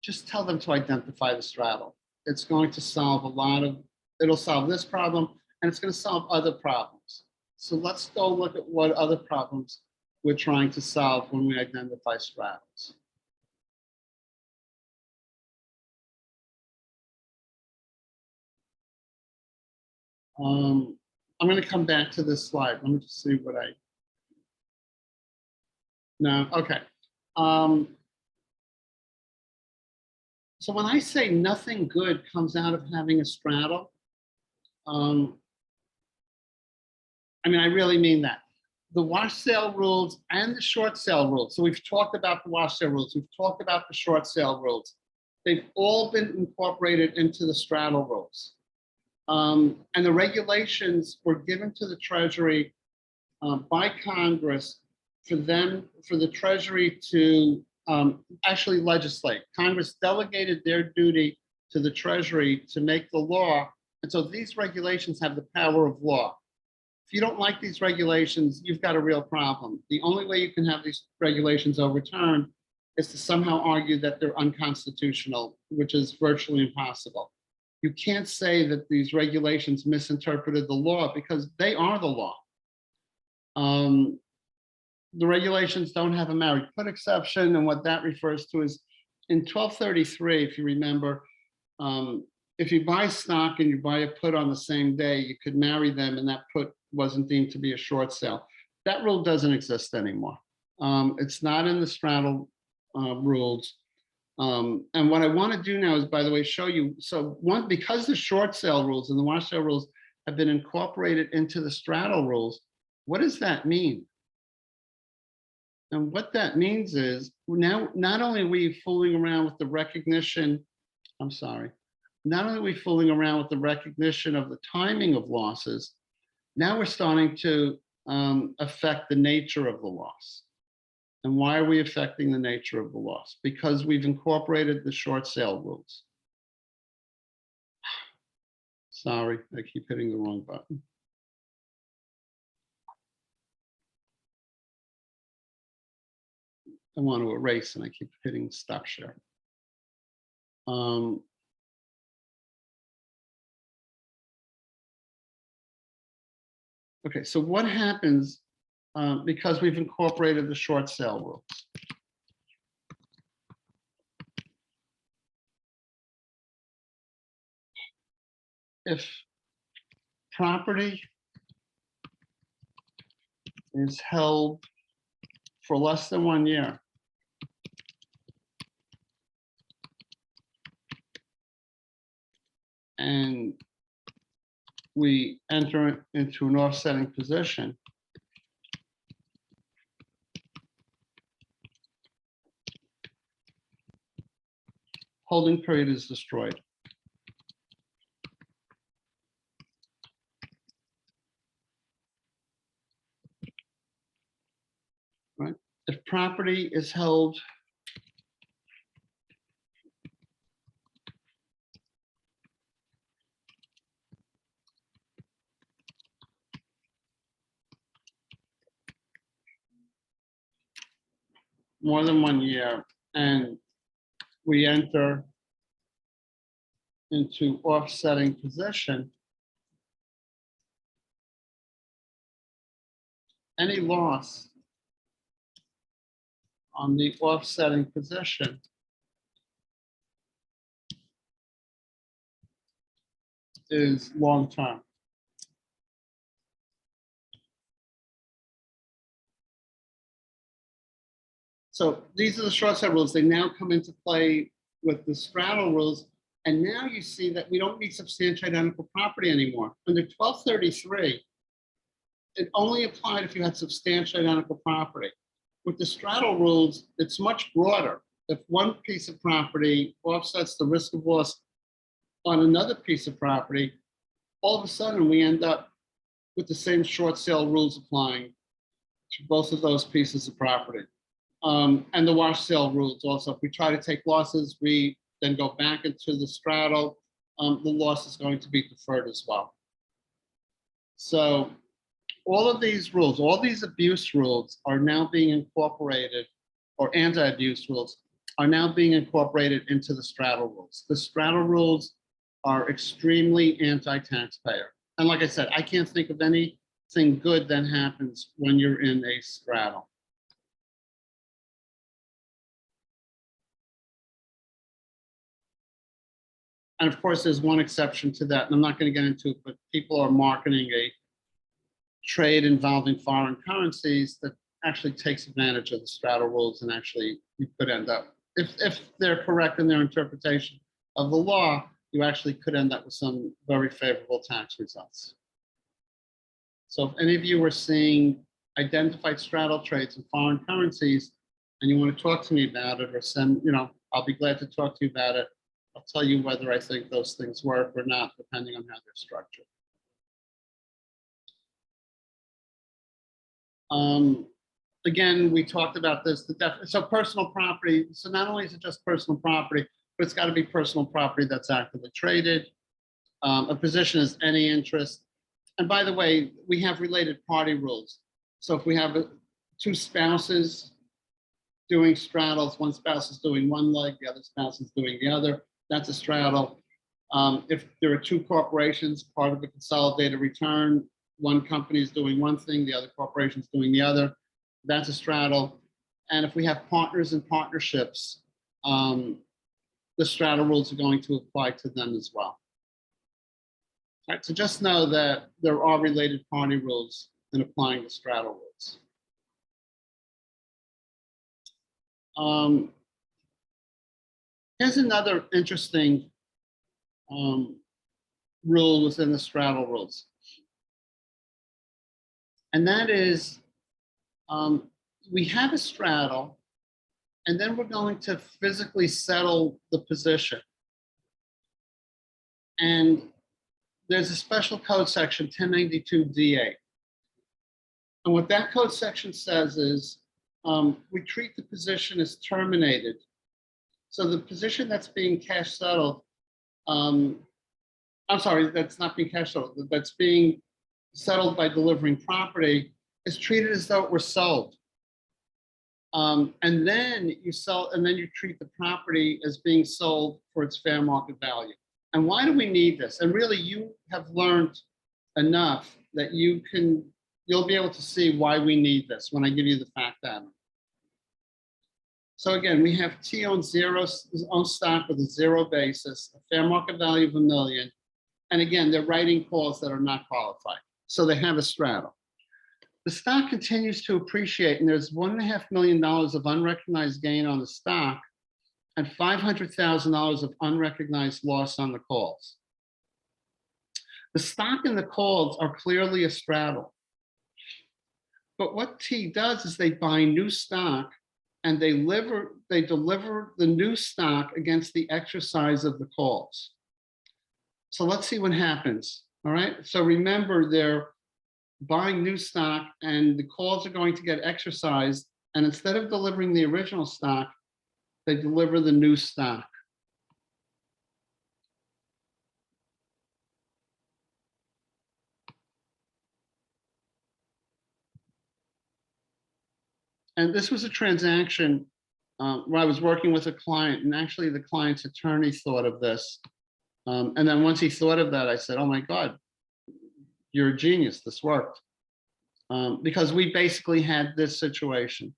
just tell them to identify the straddle. It's going to solve it'll solve this problem, and it's going to solve other problems. So let's go look at what other problems we're trying to solve when we identify straddles. I'm going to come back to this slide. Let me just see what no, okay. So when I say nothing good comes out of having a straddle, I mean, I really mean that. The wash sale rules and the short sale rules. So we've talked about the wash sale rules. We've talked about the short sale rules. They've all been incorporated into the straddle rules. And the regulations were given to the Treasury by Congress for the Treasury to actually legislate. Congress delegated their duty to the Treasury to make the law. And so these regulations have the power of law. If you don't like these regulations, you've got a real problem. The only way you can have these regulations overturned is to somehow argue that they're unconstitutional, which is virtually impossible. You can't say that these regulations misinterpreted the law because they are the law. The regulations don't have a married put exception, and what that refers to is in 1233, if you remember, if you buy stock and you buy a put on the same day, you could marry them and that put wasn't deemed to be a short sale. That rule doesn't exist anymore. It's not in the straddle rules. And what I want to do now is, by the way, show you. So because the short sale rules and the wash sale rules have been incorporated into the straddle rules, what does that mean? And what that means is now not only are we fooling around with the recognition, not only are we fooling around with the recognition of the timing of losses, now we're starting to affect the nature of the loss. And why are we affecting the nature of the loss? Because we've incorporated the short sale rules. Sorry, I keep hitting the wrong button. I want to erase and I keep hitting stop share. Okay, so what happens because we've incorporated the short sale rules? If property is held for less than 1 year, and we enter into an offsetting position, holding period is destroyed. Right? If property is held more than 1 year and we enter into offsetting position, any loss on the offsetting position is long-term. So these are the short sale rules. They now come into play with the straddle rules. And now you see that we don't need substantially identical property anymore. Under 1233, it only applied if you had substantially identical property. With the straddle rules, it's much broader. If one piece of property offsets the risk of loss on another piece of property, all of a sudden we end up with the same short sale rules applying to both of those pieces of property. And the wash sale rules also. If we try to take losses, we then go back into the straddle, the loss is going to be deferred as well. So all of these rules, all these abuse rules are now being incorporated, or anti-abuse rules are now being incorporated into the straddle rules. The straddle rules are extremely anti-taxpayer. And like I said, I can't think of anything good that happens when you're in a straddle. And of course, there's one exception to that, and I'm not going to get into it, but people are marketing a trade involving foreign currencies that actually takes advantage of the straddle rules, and actually you could end up, if they're correct in their interpretation of the law, you actually could end up with some very favorable tax results. So if any of you are seeing identified straddle trades in foreign currencies and you want to talk to me about it or send, I'll be glad to talk to you about it. I'll tell you whether I think those things work or not, depending on how they're structured. Again, we talked about this. So personal property. So not only is it just personal property, but it's got to be personal property that's actively traded. A position is any interest. And by the way, we have related party rules. So if we have two spouses doing straddles, one spouse is doing one leg, the other spouse is doing the other, that's a straddle. If there are two corporations, part of a consolidated return, one company is doing one thing, the other corporation is doing the other, that's a straddle. And if we have partners and partnerships, the straddle rules are going to apply to them as well. All right, so just know that there are related party rules in applying the straddle rules. Here's another interesting rule within the straddle rules. And that is, we have a straddle, and then we're going to physically settle the position. And there's a special code section, 1092-D8. And what that code section says is, we treat the position as terminated. So the position that's being cash settled I'm sorry, that's not being cash settled, that's being settled by delivering property is treated as though it were sold. And then you sell, and then you treat the property as being sold for its fair market value. And why do we need this? And really, you have learned enough that you'll be able to see why we need this when I give you the fact pattern. So again, we have T owns own stock with a zero basis, a fair market value of $1 million. And again, they're writing calls that are not qualified. So they have a straddle. The stock continues to appreciate, and there's $1.5 million of unrecognized gain on the stock and $500,000 of unrecognized loss on the calls. The stock and the calls are clearly a straddle. But what T does is they buy new stock and they deliver the new stock against the exercise of the calls. So let's see what happens. All right. So remember, they're buying new stock and the calls are going to get exercised. And instead of delivering the original stock, they deliver the new stock. And this was a transaction where I was working with a client, and actually the client's attorney thought of this. And then once he thought of that, I said, oh my God, you're a genius, this worked. Because we basically had this situation.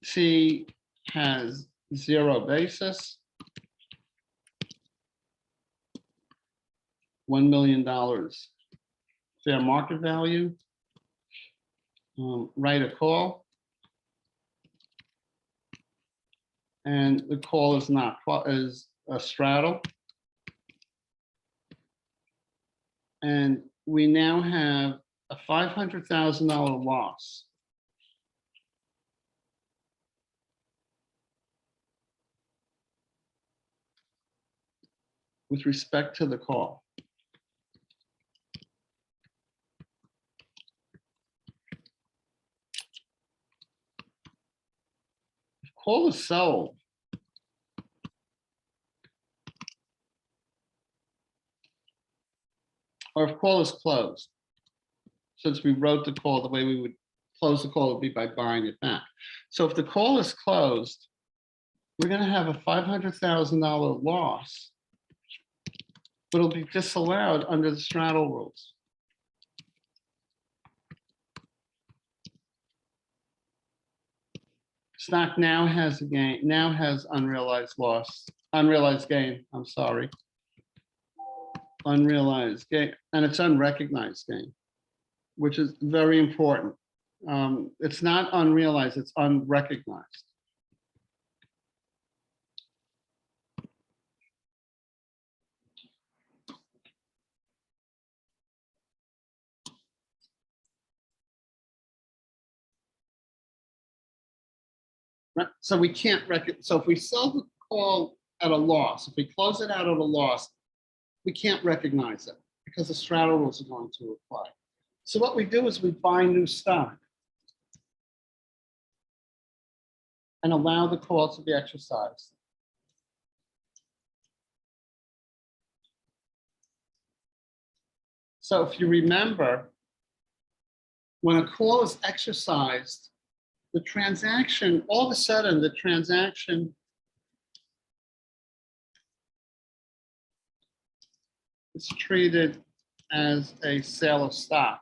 She has zero basis, $1 million fair market value, write a call, and the call is not is a straddle, and we now have a $500,000 loss. With respect to the call. If call is sold, or if call is closed, since we wrote the call, the way we would close the call would be by buying it back. So if the call is closed, we're going to have a $500,000 loss, but it'll be disallowed under the straddle rules. Stock now has a gain, now has unrealized gain, I'm sorry. Unrealized gain, and it's unrecognized gain, which is very important. It's not unrealized, it's unrecognized. Right? So we can't so if we sell the call at a loss, if we close it out at a loss, we can't recognize it because the straddle rules are going to apply. So what we do is we buy new stock and allow the call to be exercised. So if you remember, when a call is exercised, the transaction, all of a sudden, the transaction is treated as a sale of stock.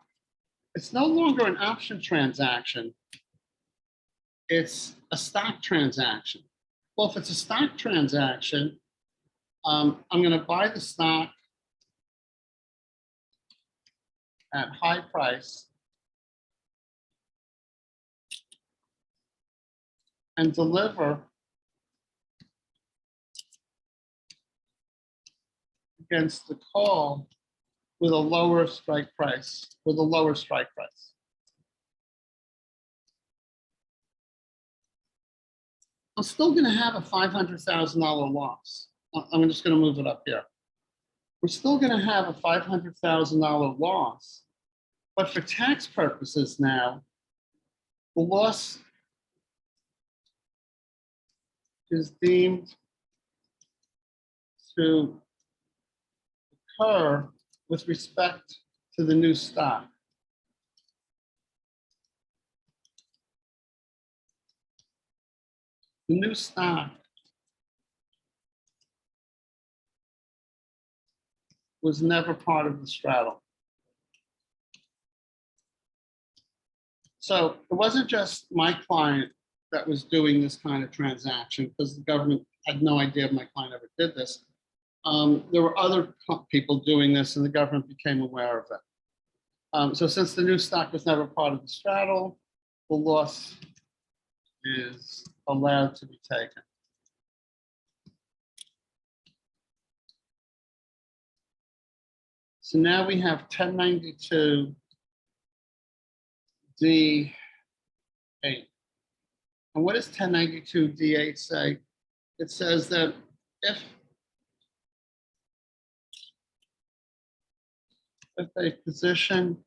It's no longer an option transaction. It's a stock transaction. Well, if it's a stock transaction, I'm going to buy the stock at high price and deliver against the call with a lower strike price, I'm still going to have a $500,000 loss. I'm just going to move it up here. We're still going to have a $500,000 loss, but for tax purposes now, the loss is deemed to occur with respect to the new stock. The new stock was never part of the straddle. So it wasn't just my client that was doing this kind of transaction, because the government had no idea if my client ever did this. There were other people doing this, and the government became aware of it. So since the new stock was never part of the straddle, the loss is allowed to be taken. So now we have 1092 D8. And what does 1092 D8 say? It says that if a position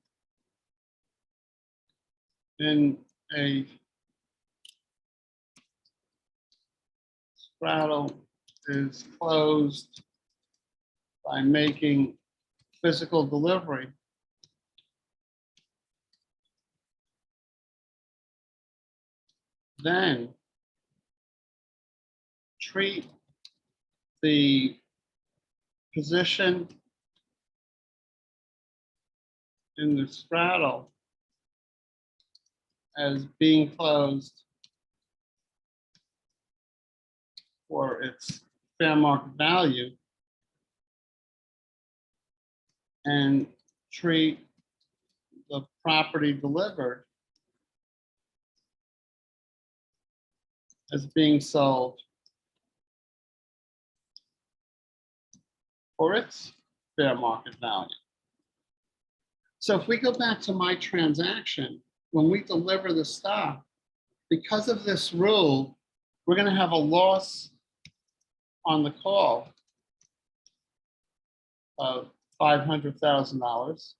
in a straddle is closed by making physical delivery, then treat the position in the straddle as being closed for its fair market value, and treat the property delivered as being sold for its fair market value. So if we go back to my transaction, when we deliver the stock, because of this rule, we're going to have a loss on the call of $500,000.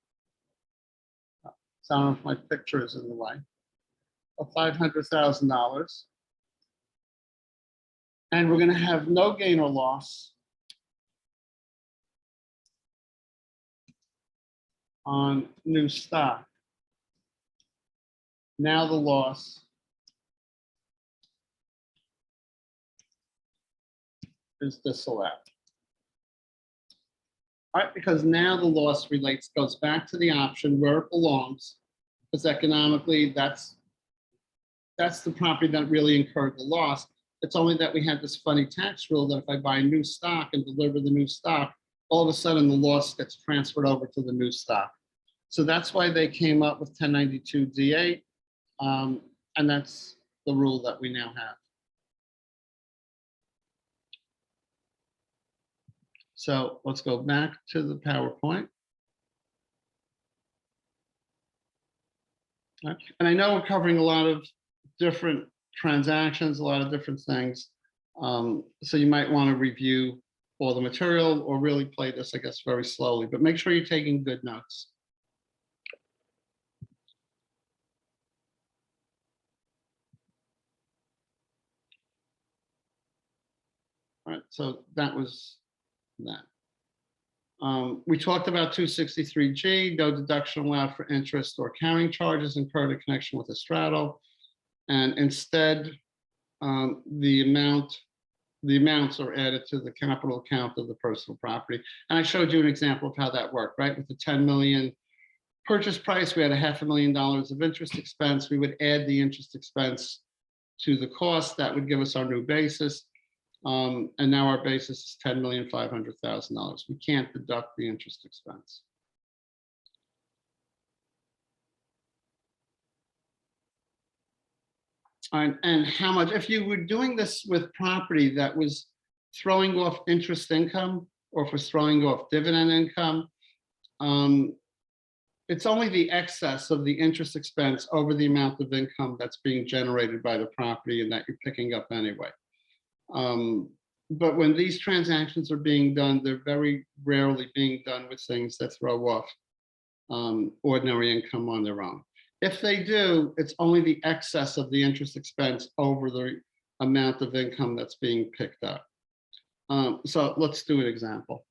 So I don't know if my picture is in the way, of $500,000. And we're going to have no gain or loss on new stock. Now the loss is disallowed. All right, because now the loss goes back to the option where it belongs, because economically that's the property that really incurred the loss. It's only that we had this funny tax rule that if I buy new stock and deliver the new stock, all of a sudden the loss gets transferred over to the new stock. So that's why they came up with 1092 D8, and that's the rule that we now have. So let's go back to the PowerPoint. And I know we're covering a lot of different transactions, a lot of different things. So you might want to review all the material or really play this, I guess, very slowly, but make sure you're taking good notes. All right, so that was that. We talked about 263G, no deduction allowed for interest or carrying charges incurred in connection with a straddle. And instead, the amounts are added to the capital account of the personal property. And I showed you an example of how that worked, right? With the 10 million purchase price, we had $500,000 of interest expense. We would add the interest expense to the cost. That would give us our new basis. And now our basis is $10,500,000. We can't deduct the interest expense. And how much, if you were doing this with property that was throwing off interest income or if it's throwing off dividend income, it's only the excess of the interest expense over the amount of income that's being generated by the property and that you're picking up anyway. But when these transactions are being done, they're very rarely being done with things that throw off ordinary income on their own. If they do, it's only the excess of the interest expense over the amount of income that's being picked up. So let's do an example.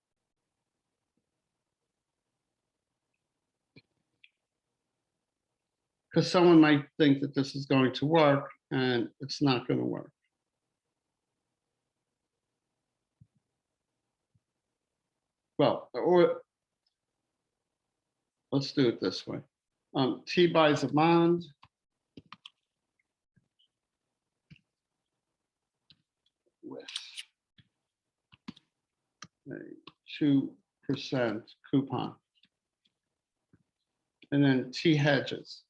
because someone might think that this is going to work and it's not going to work. Well, or let's do it this way. T buys a bond. With a 2% coupon. And then T hedges.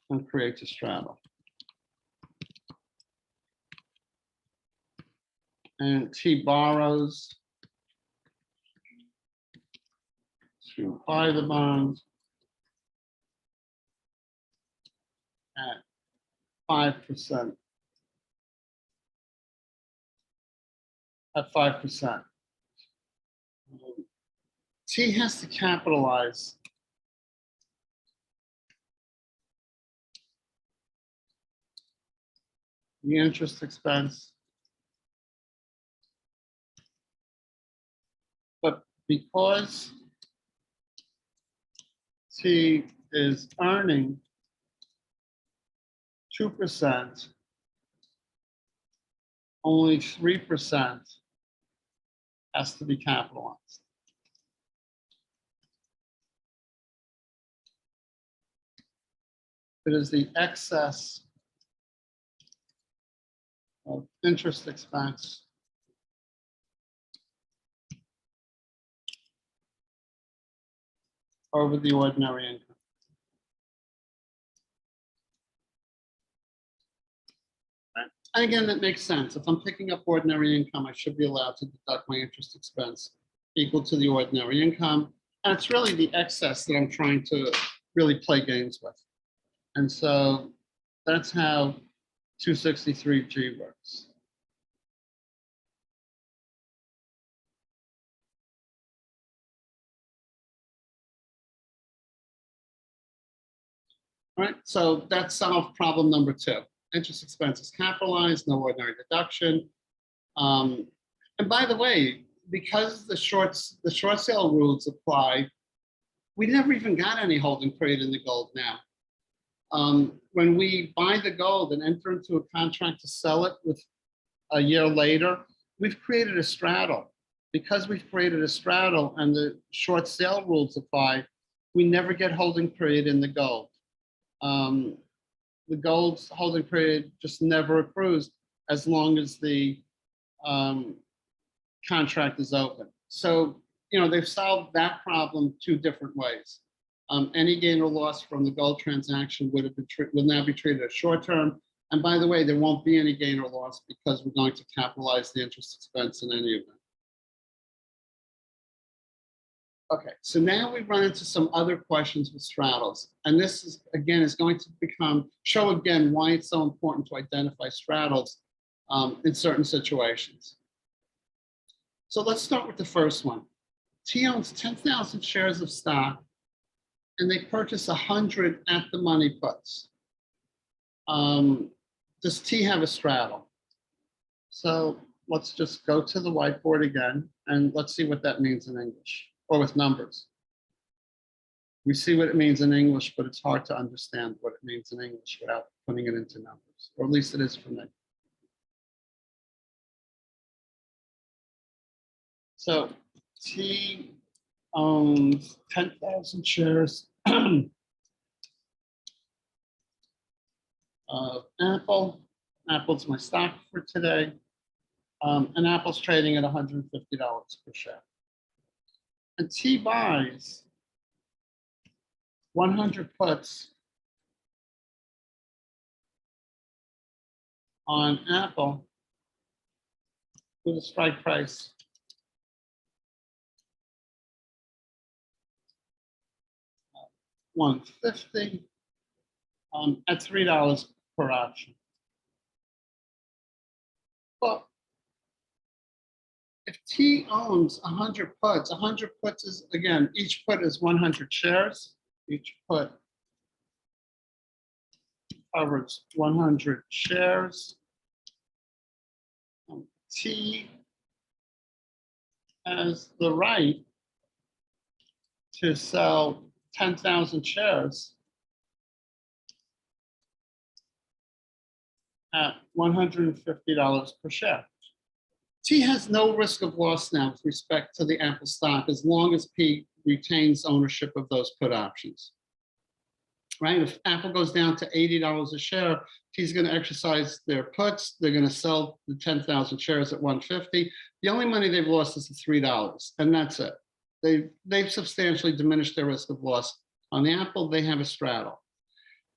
And creates a straddle. And T borrows to buy the bond at 5%. At 5%. T has to capitalize the interest expense. But because T is earning 2%, only 3% has to be capitalized. It is the excess of interest expense over the ordinary income. Right. And again, that makes sense. If I'm picking up ordinary income, I should be allowed to deduct my interest expense equal to the ordinary income. And it's really the excess that I'm trying to really play games with. And so that's how 263G works. All right, so that solved problem number 2. Interest expense is capitalized, no ordinary deduction. And by the way, because the short sale rules apply, we never even got any holding period in the gold now. When we buy the gold and enter into a contract to sell it with a year later, we've created a straddle. Because we've created a straddle and the short sale rules apply, we never get holding period in the gold. The gold's holding period just never accrues as long as the contract is open. So, you know, they've solved that problem 2 different ways. Any gain or loss from the gold transaction will now be treated as short term. And by the way, there won't be any gain or loss because we're going to capitalize the interest expense in any event. Okay, so now we run into some other questions with straddles. And this is, again, is going to show again why it's so important to identify straddles in certain situations. So let's start with the first one. T owns 10,000 shares of stock and they purchase 100 at the money puts. Does T have a straddle? So let's just go to the whiteboard again and let's see what that means in English or with numbers. We see what it means in English, but it's hard to understand what it means in English without putting it into numbers, or at least it is for me. So T owns 10,000 shares of Apple. Apple's my stock for today. And Apple's trading at $150 per share. And T buys 100 puts on Apple with a strike price $150 at $3 per option. But if T owns 100 puts, 100 puts is, again, each put is 100 shares. Each put covers 100 shares. T has the right to sell 10,000 shares at $150 per share. T has no risk of loss now with respect to the Apple stock as long as P retains ownership of those put options. Right? If Apple goes down to $80 a share, T's going to exercise their puts. They're going to sell the 10,000 shares at $150. The only money they've lost is the $3, and that's it. They've substantially diminished their risk of loss. On the Apple, they have a straddle.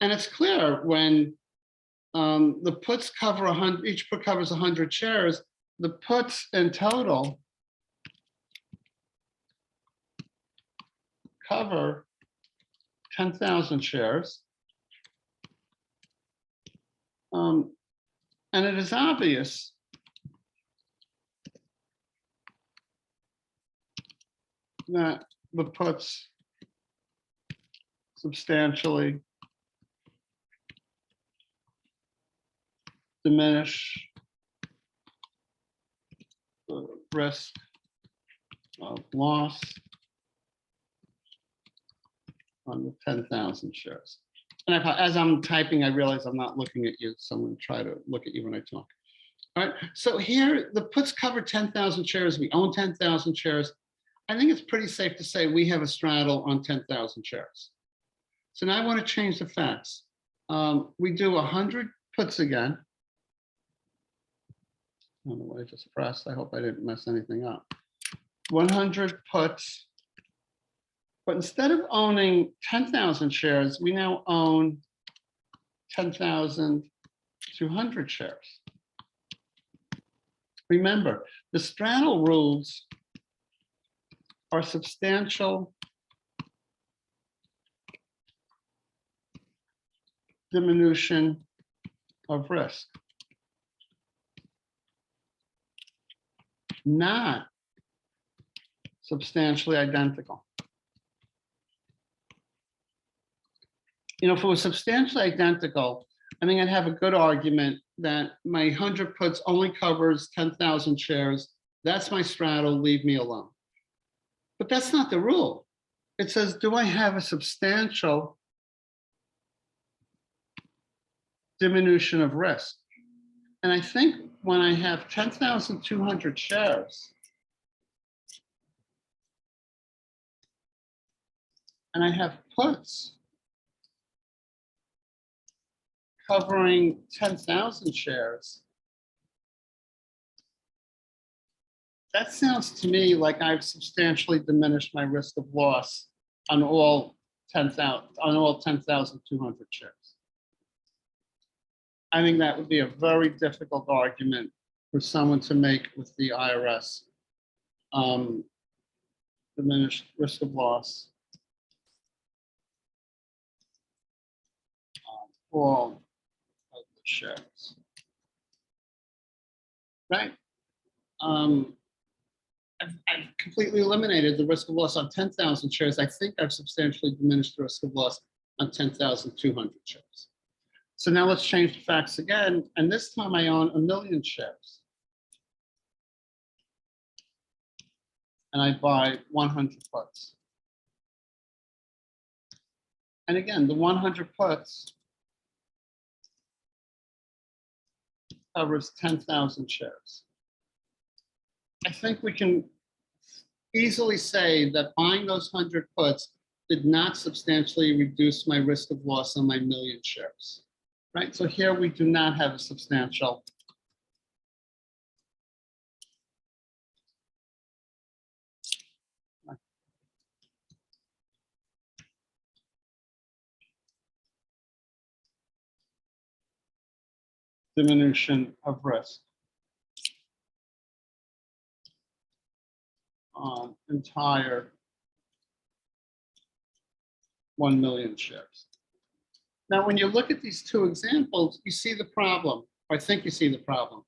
And it's clear when the puts cover 100, each put covers 100 shares, the puts in total cover 10,000 shares. And it is obvious that the puts substantially diminish the risk of loss on the 10,000 shares. And as I'm typing, I realize I'm not looking at you, so I'm going to try to look at you when I talk. All right, so here the puts cover 10,000 shares. We own 10,000 shares. I think it's pretty safe to say we have a straddle on 10,000 shares. So now I want to change the facts. We do 100 puts again. I don't know what I just pressed. I hope I didn't mess anything up. 100 puts. But instead of owning 10,000 shares, we now own 10,200 shares. Remember, the straddle rules are substantial diminution of risk, not substantially identical. You know, if it was substantially identical, I think I'd have a good argument that my 100 puts only covers 10,000 shares. That's my straddle, leave me alone. But that's not the rule. It says, do I have a substantial diminution of risk? And I think when I have 10,200 shares, and I have puts covering 10,000 shares, that sounds to me like I've substantially diminished my risk of loss on all 10,200 shares. I think that would be a very difficult argument for someone to make with the IRS. Diminished risk of loss on all of the shares. Right? I've completely eliminated the risk of loss on 10,000 shares. I think I've substantially diminished the risk of loss on 10,200 shares. So now let's change the facts again. And this time I own 1,000,000 shares. And I buy 100 puts. And again, the 100 puts covers 10,000 shares. I think we can easily say that buying those 100 puts did not substantially reduce my risk of loss on my 1,000,000 shares, right? So here we do not have a substantial diminution of risk on entire 1,000,000 shares. Now, when you look at these two examples, you see the problem, or I think you see the problem.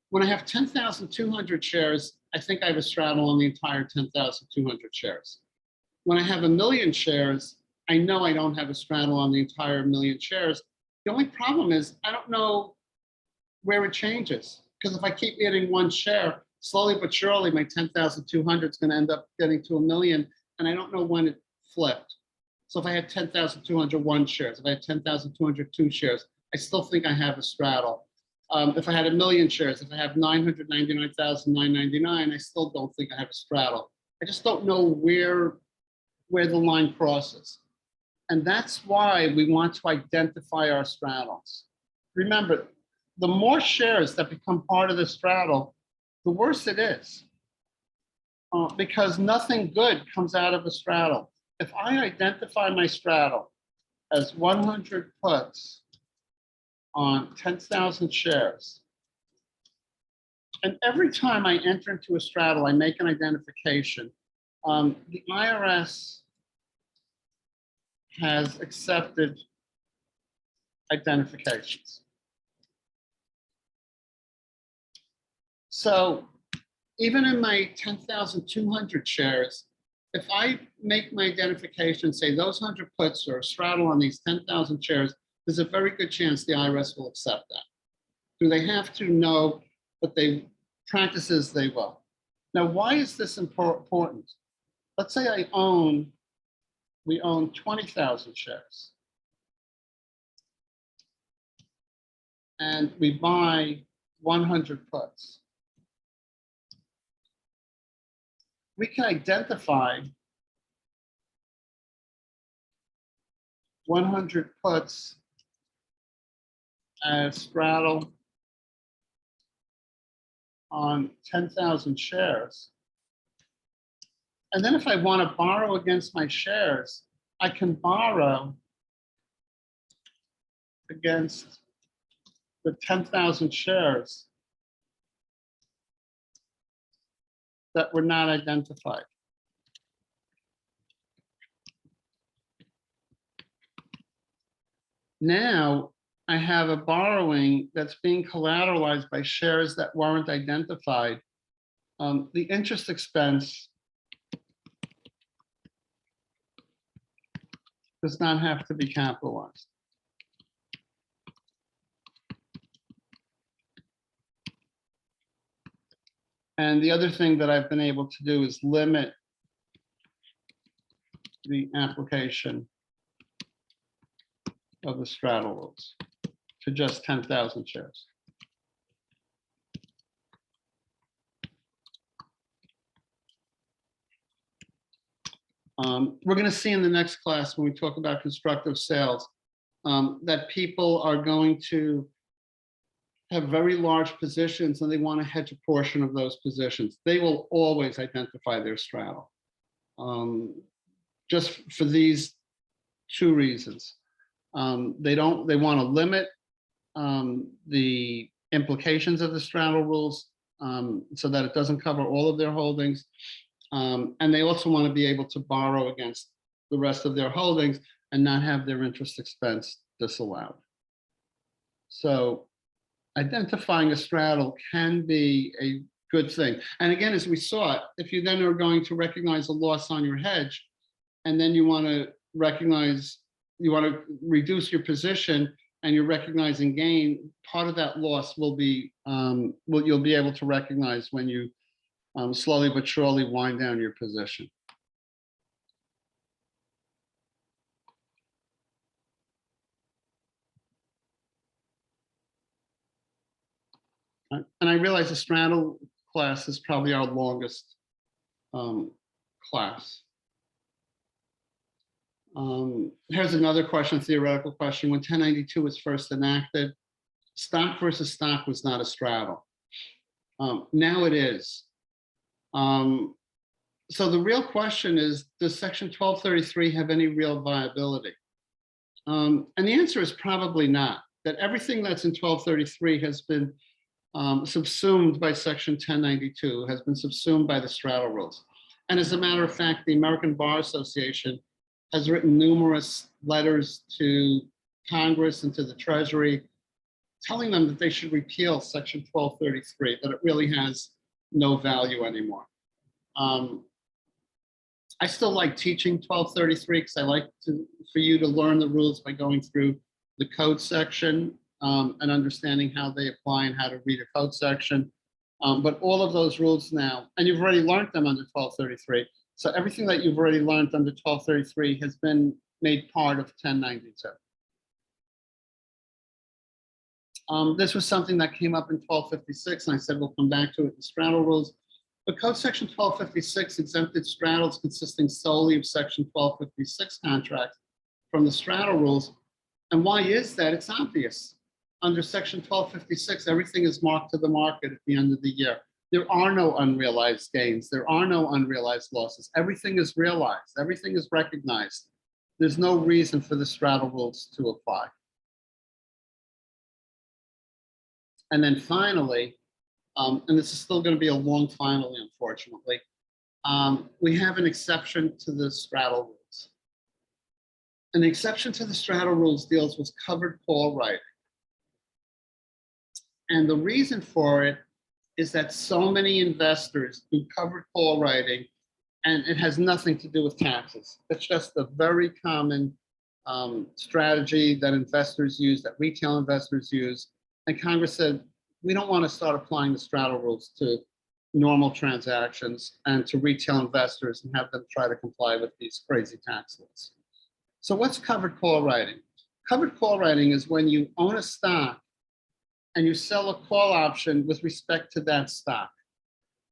When I have 10,200 shares, I think I have a straddle on the entire 10,200 shares. When I have 1,000,000 shares, I know I don't have a straddle on the entire 1,000,000 shares. The only problem is I don't know where it changes, because if I keep getting one share, slowly but surely, my 10,200 is going to end up getting to 1,000,000, and I don't know when it flipped. So if I had 10,201 shares, if I had 10,202 shares, I still think I have a straddle. If I had 1,000,000 shares, if I have 999,999, I still don't think I have a straddle. I just don't know where the line crosses. And that's why we want to identify our straddles. Remember, the more shares that become part of the straddle, the worse it is. Because nothing good comes out of a straddle. If I identify my straddle as 100 puts on 10,000 shares, and every time I enter into a straddle, I make an identification, the IRS has accepted identifications. So even in my 10,200 shares, if I make my identification, say those 100 puts or a straddle on these 10,000 shares, there's a very good chance the IRS will accept that. Do they have to? No, but practices they will. Now, why is this important? Let's say we own 20,000 shares. And we buy 100 puts. We can identify 100 puts as straddle on 10,000 shares. And then if I want to borrow against my shares, I can borrow against the 10,000 shares that were not identified. Now I have a borrowing that's being collateralized by shares that weren't identified. The interest expense does not have to be capitalized. And the other thing that I've been able to do is limit the application of the straddle rules to just 10,000 shares. We're going to see in the next class when we talk about constructive sales that people are going to have very large positions and they want to hedge a portion of those positions. They will always identify their straddle. Just for these two reasons. They want to limit the implications of the straddle rules so that it doesn't cover all of their holdings. And they also want to be able to borrow against the rest of their holdings and not have their interest expense disallowed. So identifying a straddle can be a good thing. And again, as we saw, if you then are going to recognize a loss on your hedge, and then you want to reduce your position and you're recognizing gain, part of that loss will be, you'll be able to recognize when you slowly but surely wind down your position. And I realize the straddle class is probably our longest class. Here's another question, theoretical question. When 1092 was first enacted, stock versus stock was not a straddle. Now it is. So the real question is, does Section 1233 have any real viability? And the answer is probably not. That everything that's in 1233 has been subsumed by Section 1092, has been subsumed by the straddle rules. And as a matter of fact, the American Bar Association has written numerous letters to Congress and to the Treasury, telling them that they should repeal Section 1233, that it really has no value anymore. I still like teaching 1233 because I like for you to learn the rules by going through the code section and understanding how they apply and how to read a code section. But all of those rules now, and you've already learned them under 1233, So everything that you've already learned under 1233 has been made part of 1092. This was something that came up in 1256, and I said we'll come back to it in straddle rules. But Code Section 1256 exempted straddles consisting solely of Section 1256 contracts from the straddle rules. And why is that? It's obvious. Under Section 1256, everything is marked to the market at the end of the year. There are no unrealized gains. There are no unrealized losses. Everything is realized. Everything is recognized. There's no reason for the straddle rules to apply. And then finally, and this is still going to be a long finally, unfortunately, we have an exception to the straddle rules. And the exception to the straddle rules deals with covered call writing. And the reason for it is that so many investors do covered call writing, and it has nothing to do with taxes. It's just a very common strategy that investors use, that retail investors use. And Congress said, we don't want to start applying the straddle rules to normal transactions and to retail investors and have them try to comply with these crazy tax laws. So what's covered call writing? Covered call writing is when you own a stock and you sell a call option with respect to that stock.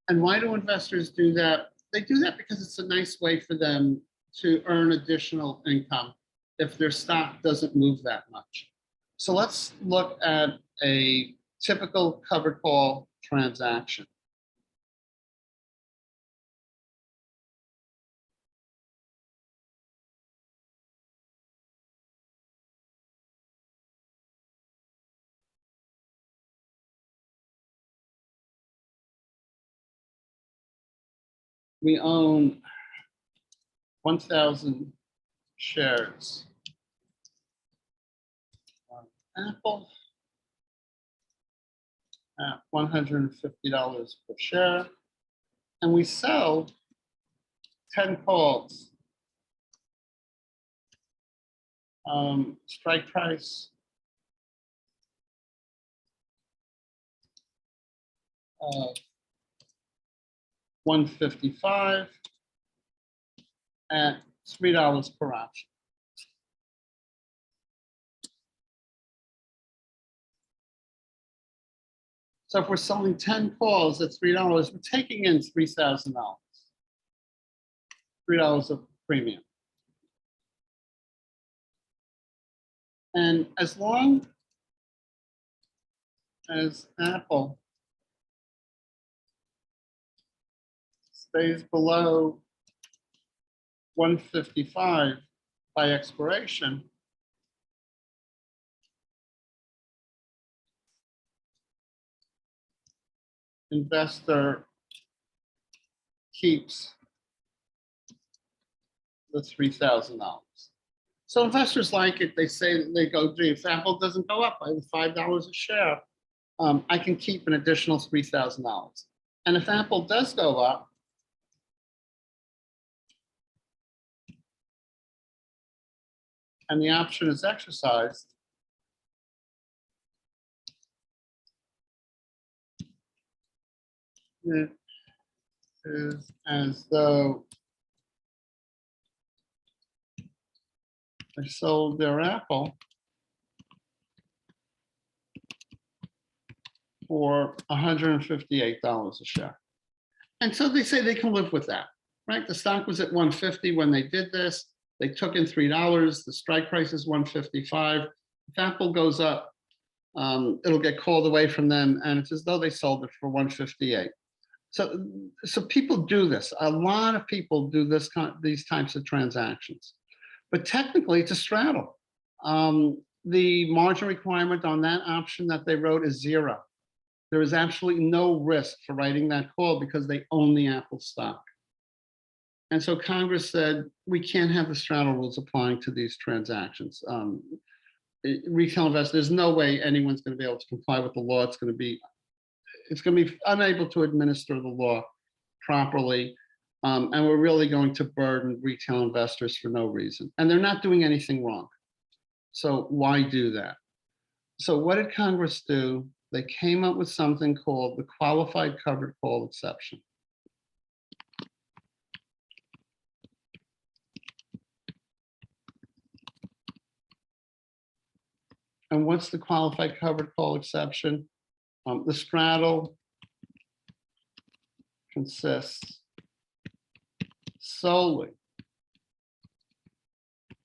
And why do investors do that? They do that because it's a nice way for them to earn additional income if their stock doesn't move that much. So let's look at a typical covered call transaction. We own 1,000 shares of Apple at $150 per share, and we sell 10 calls. Strike price of $155 at $3 per option. So if we're selling 10 calls at $3, we're taking in $3,000, $3 of premium. And as long as Apple stays below 155 by expiration, investor keeps the $3,000. So investors like it. They say, they go, gee, if Apple doesn't go up by $5 a share, I can keep an additional $3,000. And if Apple does go up, and the option is exercised, it is as though they sold their Apple for $158 a share. And so they say they can live with that, right? The stock was at 150 when they did this. They took in $3. The strike price is 155. If Apple goes up, it'll get called away from them, and it's as though they sold it for 158. So people do this. A lot of people do these types of transactions. But technically, it's a straddle. The margin requirement on that option that they wrote is 0. There is absolutely no risk for writing that call because they own the Apple stock. And so Congress said, we can't have the straddle rules applying to these transactions. Retail investors, there's no way anyone's going to be able to comply with the law. It's going to be unable to administer the law properly. And we're really going to burden retail investors for no reason. And they're not doing anything wrong. So why do that? So what did Congress do? They came up with something called the qualified covered call exception. And what's the qualified covered call exception? The straddle consists solely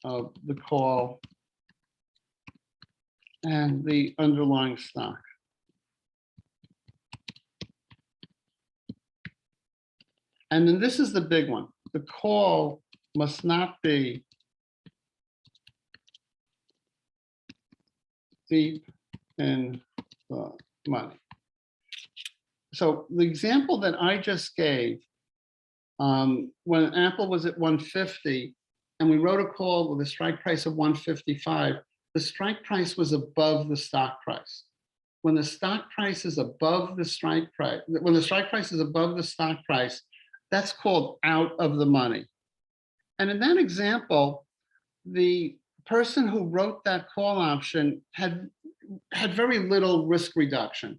of the call and the underlying stock. And then this is the big one. The call must not be deep in the money. So the example that I just gave, when Apple was at 150 and we wrote a call with a strike price of 155, the strike price was above the stock price. When the stock price is above the strike price, when the strike price is above the stock price, that's called out of the money. And in that example, the person who wrote that call option had very little risk reduction.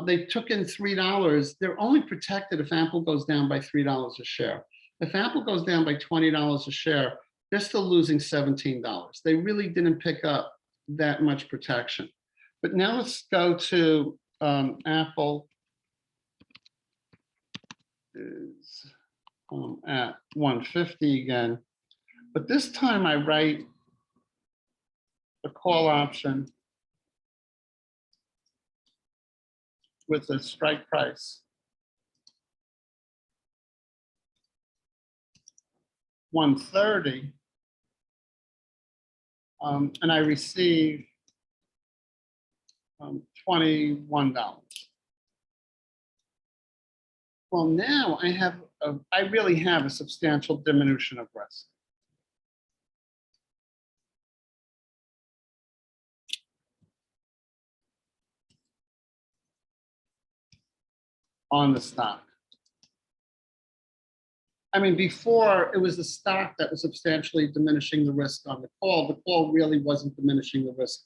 They took in $3. They're only protected if Apple goes down by $3 a share. If Apple goes down by $20 a share, they're still losing $17. They really didn't pick up that much protection. But now let's go to Apple is at 150 again. But this time I write the call option with a strike price 130, and I receive $21. Well, now I really have a substantial diminution of risk. On the stock. I mean, before it was the stock that was substantially diminishing the risk on the call. The call really wasn't diminishing the risk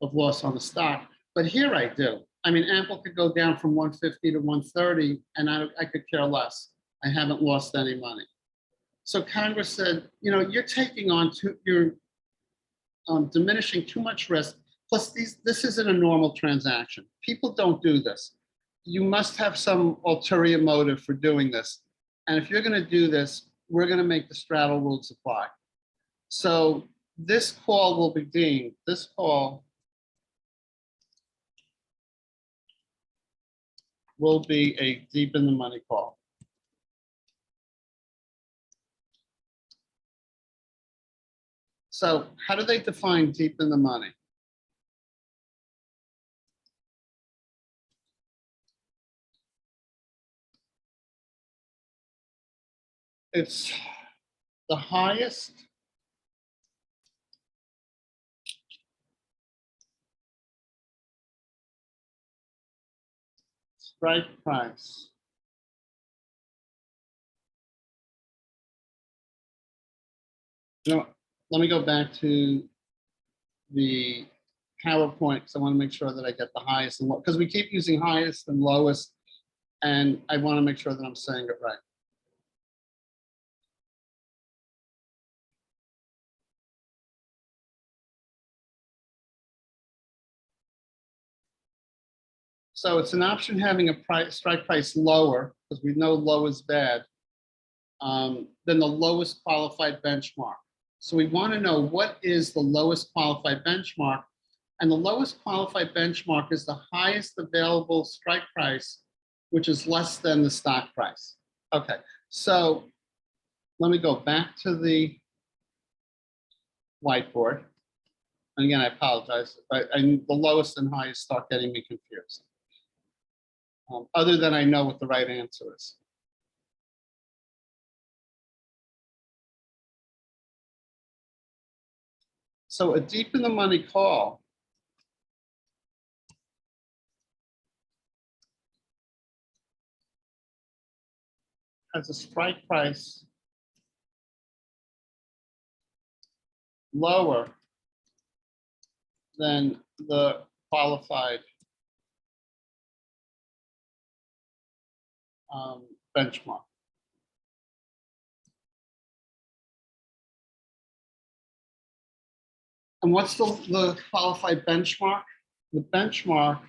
of loss on the stock. But here I do. I mean, Apple could go down from 150 to 130 and I could care less. I haven't lost any money. So Congress said, you know, you're taking on you're diminishing too much risk. Plus this isn't a normal transaction. People don't do this. You must have some ulterior motive for doing this. And if you're going to do this, we're going to make the straddle rules apply. So this call will be deemed, this call will be a deep in the money call. So how do they define deep in the money? It's the highest strike price let me go back to the PowerPoint because I want to make sure that I get the highest and low, because we keep using highest and lowest, and I want to make sure that I'm saying it right. So it's an option having a strike price lower, because we know low is bad, than the lowest qualified benchmark. So we want to know what is the lowest qualified benchmark, and the lowest qualified benchmark is the highest available strike price, which is less than the stock price. Okay, so let me go back to the whiteboard. And again, I apologize. The lowest and highest start getting me confused. Other than I know what the right answer is. So a deep in the money call has a strike price lower than the qualified benchmark. And what's the qualified benchmark? The benchmark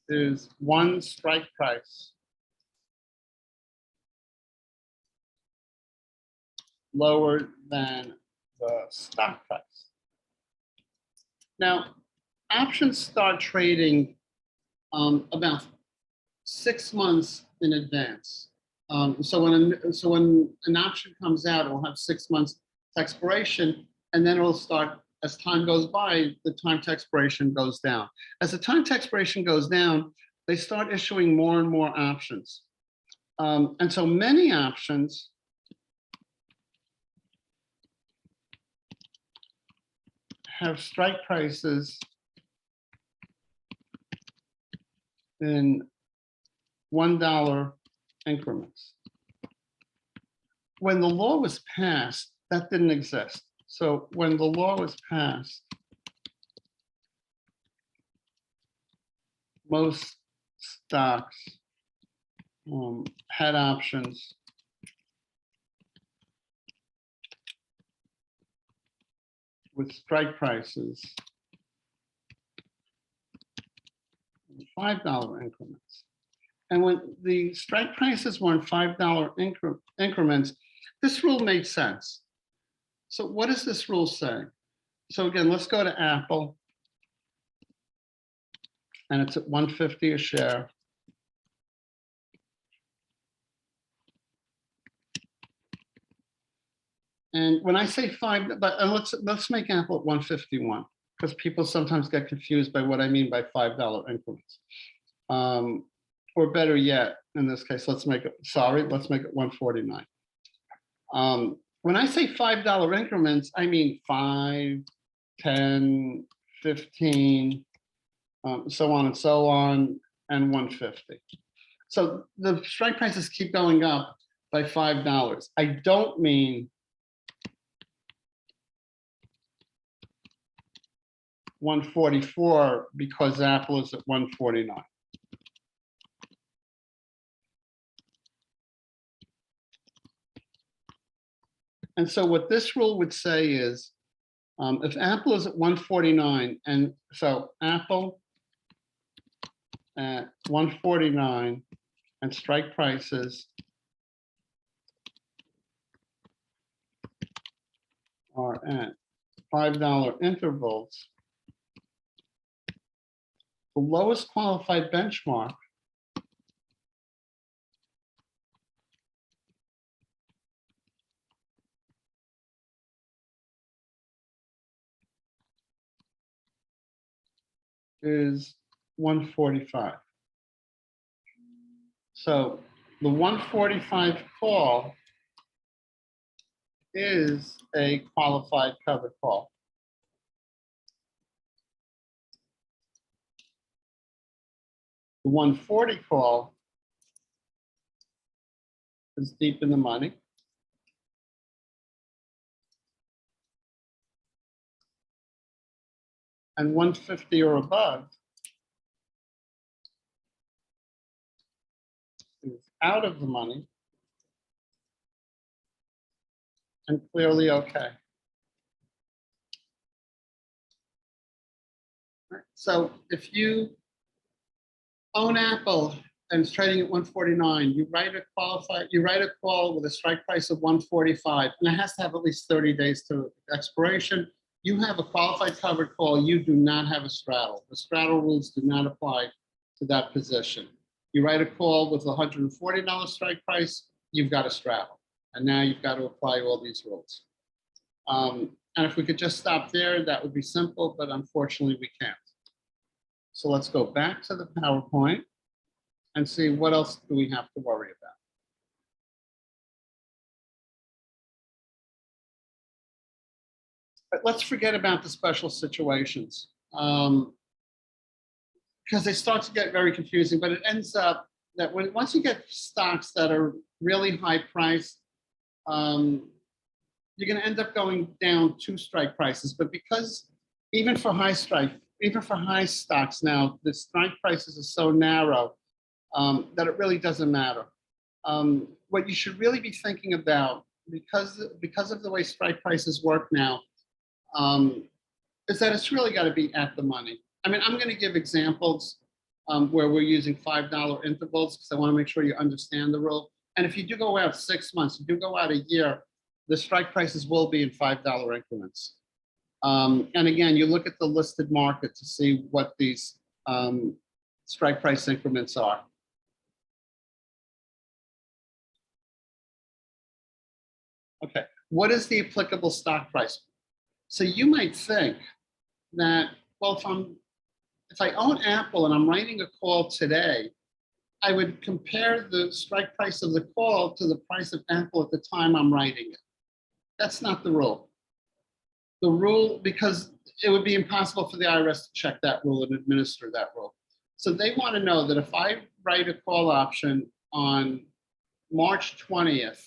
is one strike price lower than the stock price. Now, options start trading about 6 months in advance. So when an option comes out, it will have 6 months to expiration, and then it'll start, as time goes by, the time to expiration goes down. As the time to expiration goes down, they start issuing more and more options. And so many options have strike prices in $1 increments. When the law was passed, that didn't exist. So when the law was passed, most stocks had options with strike prices in $5 increments. And when the strike prices were in $5 increments, this rule made sense. So what does this rule say? So again, let's go to Apple. And it's at $150 a share. And when I say let's make Apple at 151, because people sometimes get confused by what I mean by $5 increments. Or better yet, in this case, let's make it 149. When I say $5 increments, I mean 5, 10, 15, so on and so on, and 150. So the strike prices keep going up by $5. I don't mean 144 because Apple is at 149. And so what this rule would say is, if Apple is at 149, and so Apple at 149 and strike prices are at $5 intervals, the lowest qualified benchmark is 145. So the 145 call is a qualified covered call. The 140 call is deep in the money. And 150 or above is out of the money and clearly okay. So if you own Apple and it's trading at 149, you write a call with a strike price of 145, and it has to have at least 30 days to expiration. You have a qualified covered call, you do not have a straddle. The straddle rules do not apply to that position. You write a call with a $140 strike price, you've got a straddle. And now you've got to apply all these rules. And if we could just stop there, that would be simple, but unfortunately we can't. So let's go back to the PowerPoint and see what else do we have to worry about. But let's forget about the special situations because they start to get very confusing, but it ends up that once you get stocks that are really high priced, you're going to end up going down 2 strike prices. But because even for high stocks now, the strike prices are so narrow that it really doesn't matter. What you should really be thinking about because of the way strike prices work now, is that it's really got to be at the money. I mean, I'm going to give examples where we're using $5 intervals because I want to make sure you understand the rule. And if you do go out 6 months, you do go out a year, the strike prices will be in $5 increments. And again, you look at the listed market to see what these strike price increments are. Okay, what is the applicable stock price? So you might think that, well, if I own Apple and I'm writing a call today, I would compare the strike price of the call to the price of Apple at the time I'm writing it. That's not the rule. The rule, because it would be impossible for the IRS to check that rule and administer that rule. So they want to know that if I write a call option on March 20th,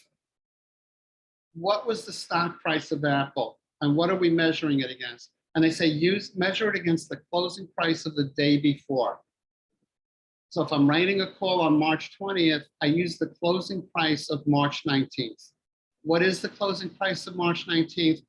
what was the stock price of Apple and what are we measuring it against? And they say measure it against the closing price of the day before. So if I'm writing a call on March 20th, I use the closing price of March 19th. What is the closing price of March 19th?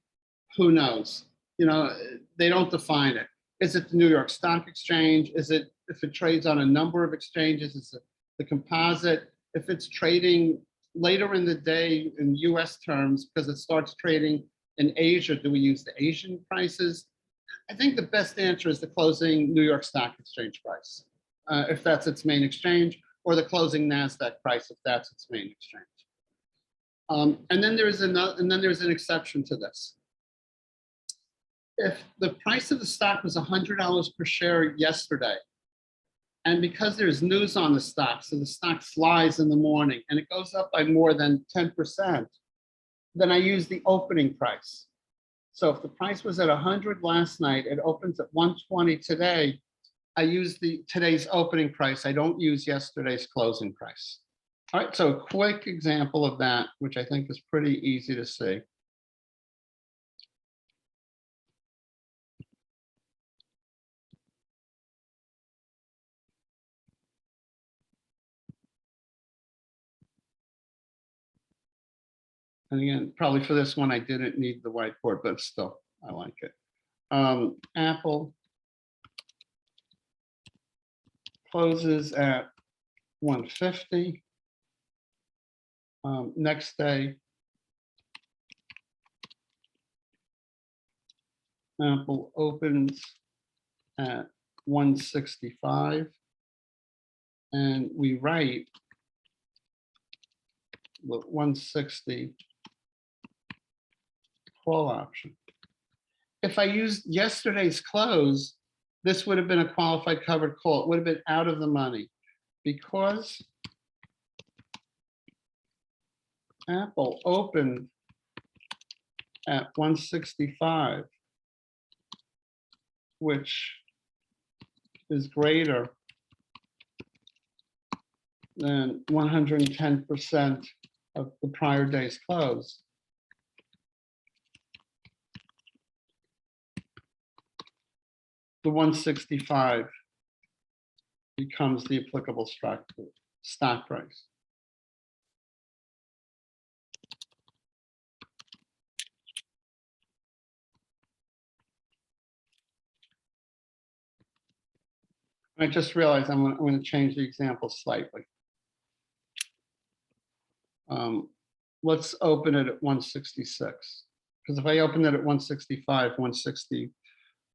Who knows? You know, they don't define it. Is it the New York Stock Exchange? Is it, if it trades on a number of exchanges, is it the composite? If it's trading later in the day in US terms, because it starts trading in Asia, do we use the Asian prices? I think the best answer is the closing New York Stock Exchange price, if that's its main exchange, or the closing NASDAQ price, if that's its main exchange. And then there's an exception to this. If the price of the stock was $100 per share yesterday, and because there's news on the stock, so the stock flies in the morning and it goes up by more than 10%, then I use the opening price. So if the price was at 100 last night, it opens at 120 today, I use today's opening price. I don't use yesterday's closing price. All right, so a quick example of that, which I think is pretty easy to see. And again, probably for this one, I didn't need the whiteboard, but still, I like it. Apple closes at 150. Next day, Apple opens at 165. And we write the 160 call option. If I used yesterday's close, this would have been a qualified covered call. It would have been out of the money because Apple opened at 165, which is greater than 110% of the prior day's close. The 165 becomes the applicable stock price. I just realized I'm going to change the example slightly. Let's open it at 166. Because if I open it at 165, 160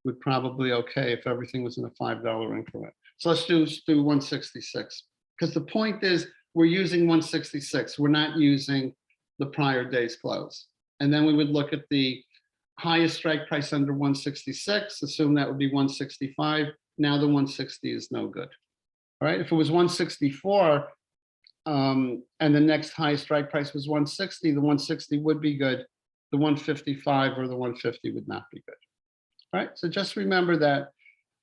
would probably okay if everything was in a $5 increment. So let's do 166. Because the point is we're using 166. We're not using the prior day's close. And then we would look at the highest strike price under 166, assume that would be 165. Now the 160 is no good. All right, if it was 164, and the next highest strike price was 160, the 160 would be good. The 155 or the 150 would not be good. All right, so just remember that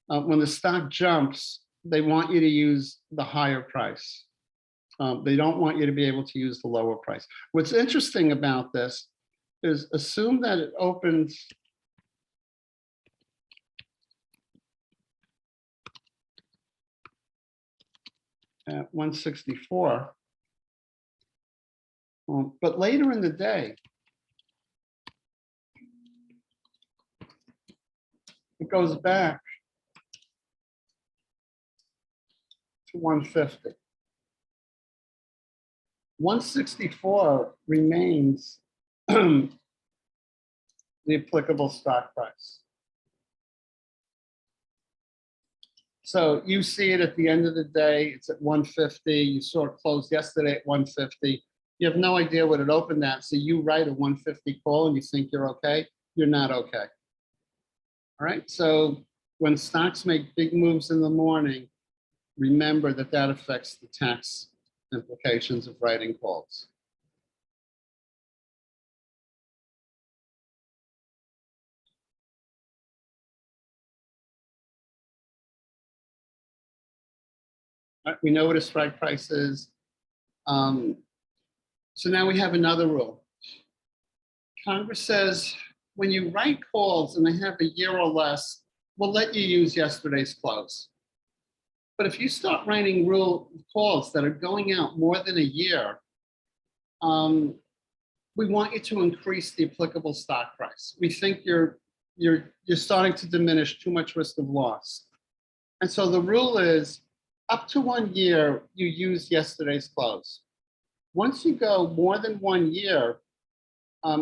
when the stock jumps, they want you to use the higher price. They don't want you to be able to use the lower price. What's interesting about this is assume that it opens at 164. But later in the day, it goes back to 150. 164 remains the applicable stock price. So you see it at the end of the day, it's at 150. You saw it close yesterday at 150. You have no idea what it opened at. So you write a 150 call and you think you're okay. You're not okay. All right. So when stocks make big moves in the morning, remember that that affects the tax implications of writing calls. All right, we know what a strike price is. So now we have another rule. Congress says when you write calls and they have a year or less, we'll let you use yesterday's close. But if you start writing calls that are going out more than a year, we want you to increase the applicable stock price. We think you're starting to diminish too much risk of loss. And so the rule is up to 1 year, you use yesterday's close. Once you go more than 1 year,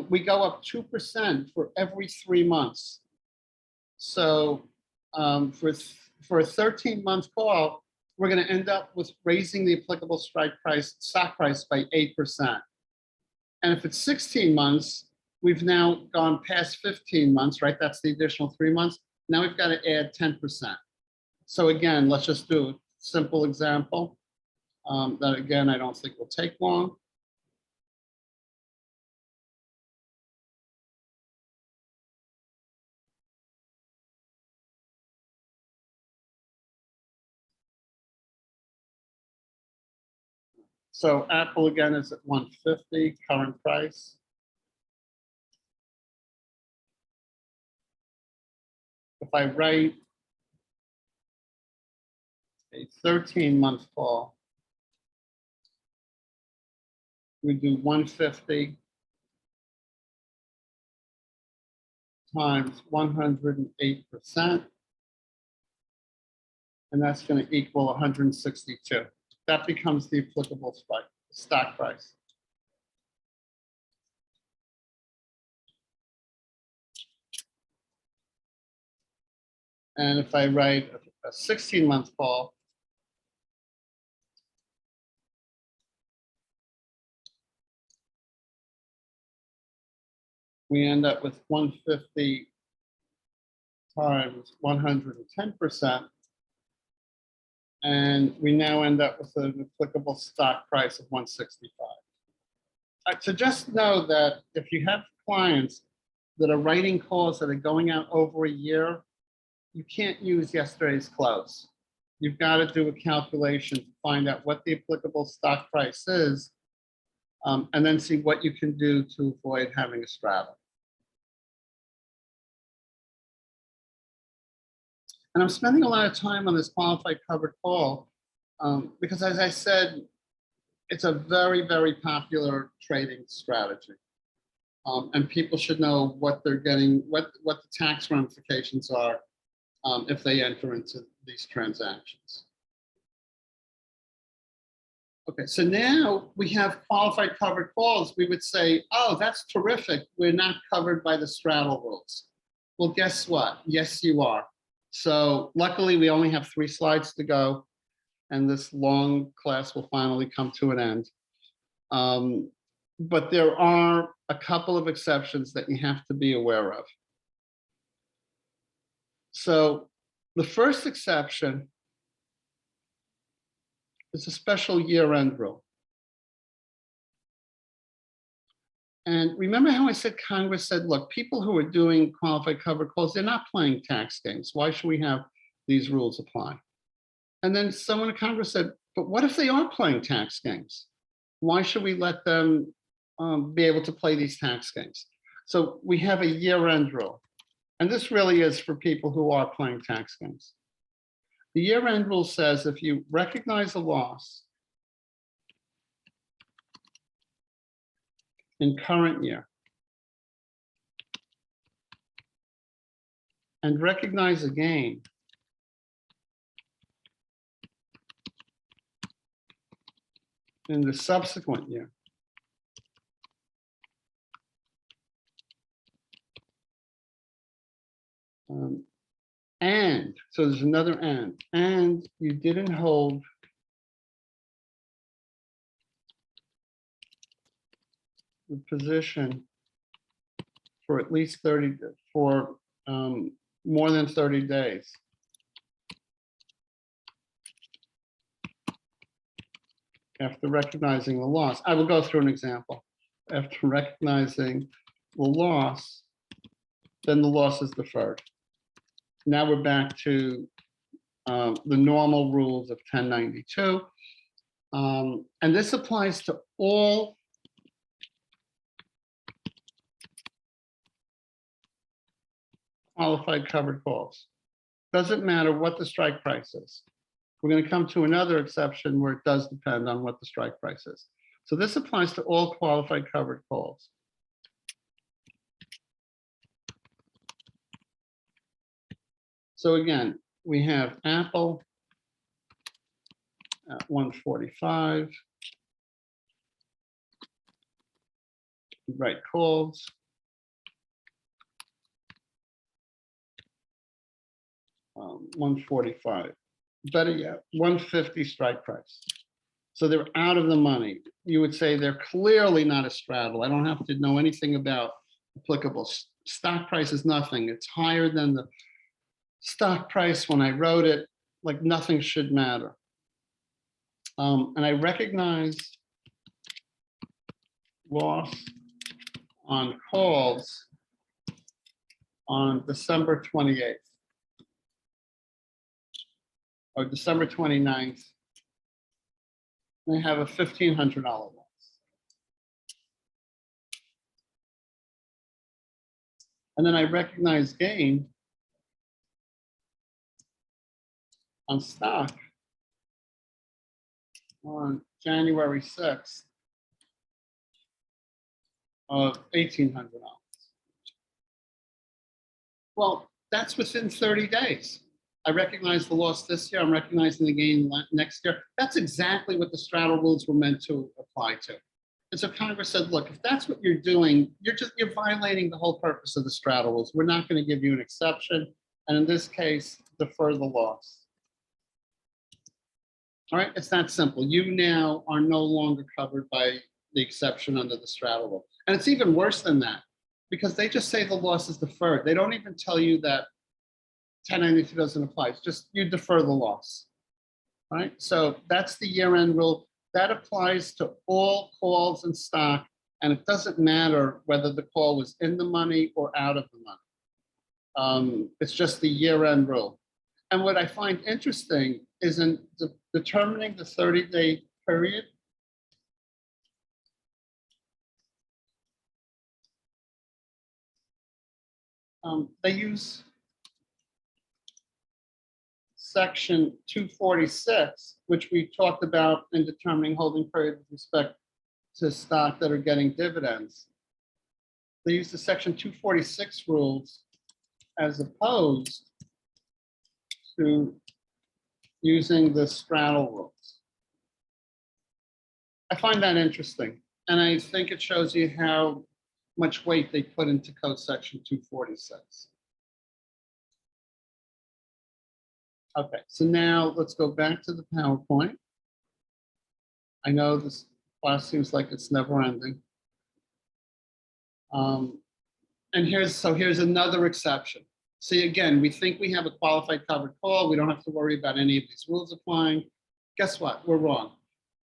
we go up 2% for every 3 months. So for a 13-month call, we're going to end up with raising the applicable stock price by 8%. And if it's 16 months, we've now gone past 15 months, right? That's the additional 3 months. Now we've got to add 10%. So again, let's just do a simple example that, again, I don't think will take long. So Apple again is at 150 current price. If I write a 13-month call, we do 150 times 108%, and that's going to equal 162. That becomes the applicable stock price. And if I write a 16-month call, we end up with 150 times 110%. And we now end up with an applicable stock price of 165. So just know that if you have clients that are writing calls that are going out over a year, you can't use yesterday's close. You've got to do a calculation to find out what the applicable stock price is, and then see what you can do to avoid having a straddle. And I'm spending a lot of time on this qualified covered call because, as I said, it's a very, very popular trading strategy. And people should know what they're getting, what the tax ramifications are if they enter into these transactions. Okay, so now we have qualified covered calls. We would say, oh, that's terrific. We're not covered by the straddle rules. Well, guess what? Yes, you are. So luckily, we only have 3 slides to go, and this long class will finally come to an end. But there are a couple of exceptions that you have to be aware of. So the first exception is a special year-end rule. And remember how I said Congress said, look, people who are doing qualified covered calls, they're not playing tax games. Why should we have these rules apply? And then someone in Congress said, but what if they are playing tax games? Why should we let them be able to play these tax games? So we have a year-end rule. And this really is for people who are playing tax games. The year-end rule says if you recognize a loss in current year and recognize a gain in the subsequent year, and so there's another and you didn't hold the position for at least 30, for more than 30 days. After recognizing the loss, I will go through an example. After recognizing the loss, then the loss is deferred. Now we're back to the normal rules of 1092. And this applies to all qualified covered calls. Doesn't matter what the strike price is. We're going to come to another exception where it does depend on what the strike price is. So this applies to all qualified covered calls. So again, we have Apple at 145. Write calls. Um, 145. Better yet, 150 strike price. So they're out of the money. You would say they're clearly not a straddle. I don't have to know anything about applicable. Stock price is nothing. It's higher than the stock price when I wrote it, like nothing should matter. And I recognize loss on calls on December 28th. Or December 29th, they have a $1,500 loss. And then I recognize gain on stock on January 6th of $1,800. Well, that's within 30 days. I recognize the loss this year, I'm recognizing the gain next year. That's exactly what the straddle rules were meant to apply to. And so Congress said, look, if that's what you're doing, you're violating the whole purpose of the straddle rules. We're not going to give you an exception. And in this case, defer the loss. All right, it's that simple. You now are no longer covered by the exception under the straddle rule. And it's even worse than that, because they just say the loss is deferred. They don't even tell you that 1092 doesn't apply. It's just you defer the loss. All right, so that's the year-end rule. That applies to all calls in stock, and it doesn't matter whether the call was in the money or out of the money. It's just the year-end rule. And what I find interesting is in determining the 30-day period, they use section 246, which we talked about in determining holding period with respect to stock that are getting dividends. They use the section 246 rules as opposed to using the straddle rules. I find that interesting, and I think it shows you how much weight they put into code section 246. Okay, so now let's go back to the PowerPoint. I know this class seems like it's never ending. And here's another exception. See, again, we think we have a qualified covered call. We don't have to worry about any of these rules applying. Guess what? We're wrong.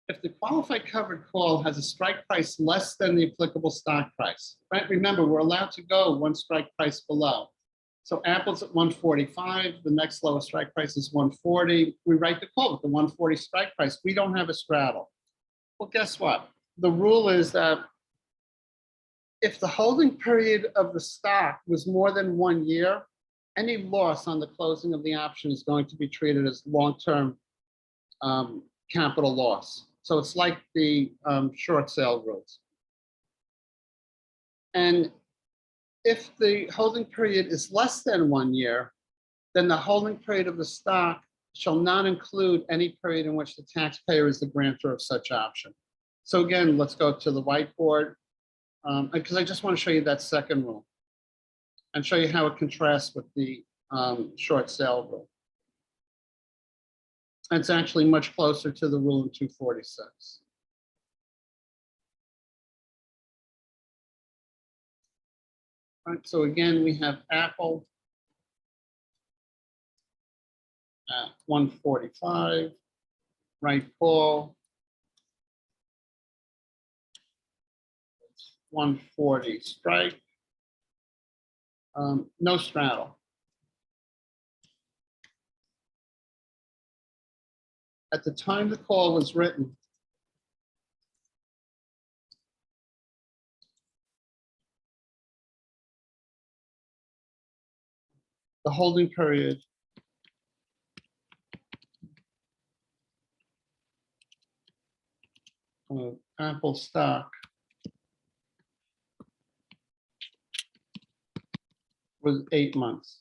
If the qualified covered call has a strike price less than the applicable stock price, right? Remember, we're allowed to go one strike price below. So Apple's at 145, the next lowest strike price is 140. We write the call with the 140 strike price. We don't have a straddle. Well, guess what? The rule is that if the holding period of the stock was more than 1 year, any loss on the closing of the option is going to be treated as long-term capital loss. So it's like the short sale rules. And if the holding period is less than 1 year, then the holding period of the stock shall not include any period in which the taxpayer is the grantor of such option. So again, let's go to the whiteboard, because I just want to show you that second rule and show you how it contrasts with the short sale rule. It's actually much closer to the rule in 246. All right, so again, we have Apple at 145, right call 140 strike, no straddle. At the time the call was written, the holding period of Apple stock was 8 months.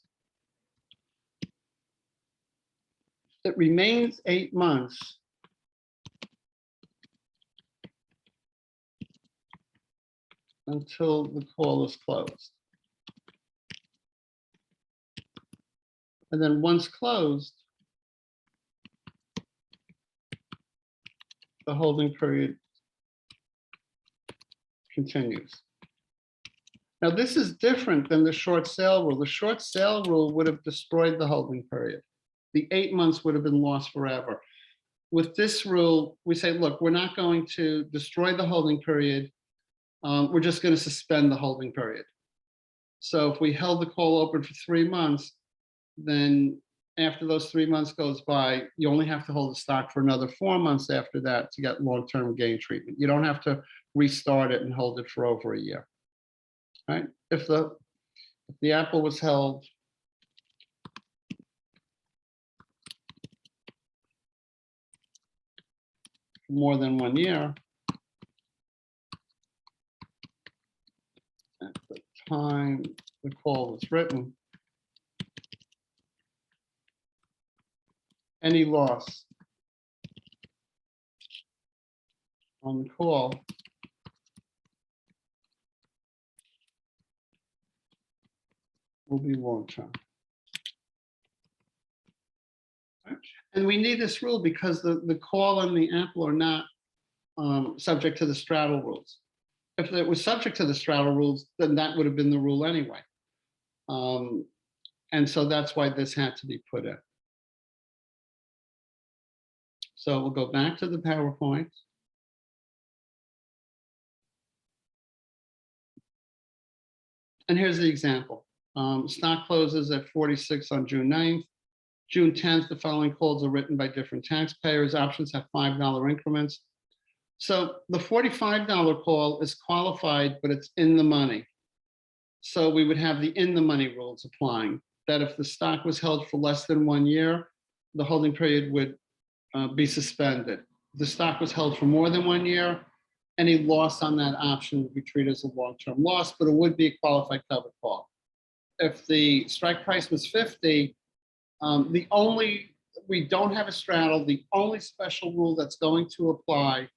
It remains 8 months until the call is closed. And then once closed, the holding period continues. Now, this is different than the short sale rule. The short sale rule would have destroyed the holding period. The 8 months would have been lost forever. With this rule, we say, look, we're not going to destroy the holding period. We're just going to suspend the holding period. So if we held the call open for 3 months, then after those 3 months goes by, you only have to hold the stock for another 4 months after that to get long-term gain treatment. You don't have to restart it and hold it for over a year. Right? If the Apple was held for more than 1 year, at the time the call was written, any loss on the call will be long-term. And we need this rule because the call and the Apple are not subject to the straddle rules. If it was subject to the straddle rules, then that would have been the rule anyway. And so that's why this had to be put in. So we'll go back to the PowerPoint. And here's the example. Stock closes at 46 on June 9th. June 10th, the following calls are written by different taxpayers. Options have $5 increments. So the $45 call is qualified, but it's in the money. So we would have the in the money rules applying, that if the stock was held for less than 1 year, the holding period would be suspended. If the stock was held for more than 1 year, any loss on that option would be treated as a long-term loss, but it would be a qualified covered call. If the strike price was 50, we don't have a straddle. The only special rule that's going to apply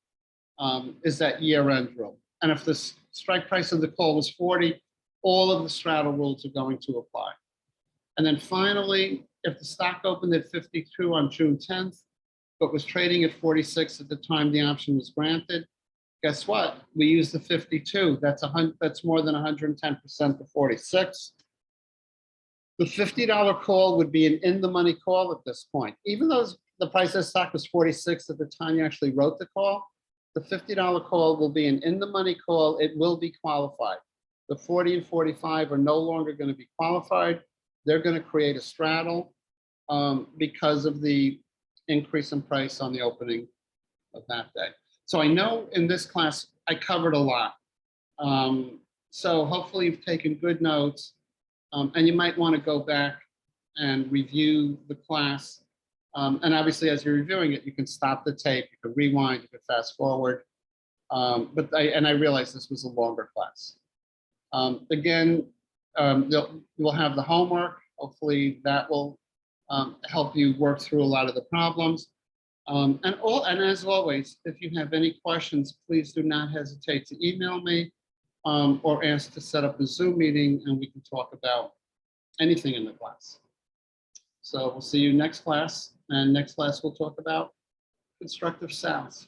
is that year-end rule. And if the strike price of the call was 40, all of the straddle rules are going to apply. And then finally, if the stock opened at 52 on June 10th, but was trading at 46 at the time the option was granted, guess what? We use the 52. That's more than 110% to 46. The $50 call would be an in-the-money call at this point. Even though the price of the stock was 46 at the time you actually wrote the call, the $50 call will be an in-the-money call. It will be qualified. The 40 and 45 are no longer going to be qualified. They're going to create a straddle because of the increase in price on the opening of that day. So I know in this class, I covered a lot. So hopefully you've taken good notes. And you might want to go back and review the class. And obviously, as you're reviewing it, you can stop the tape, you can rewind, you can fast forward. But I realized this was a longer class. Again, we'll have the homework. Hopefully that will help you work through a lot of the problems. And as always, if you have any questions, please do not hesitate to email me or ask to set up a Zoom meeting and we can talk about anything in the class. So we'll see you next class, and next class we'll talk about constructive sounds.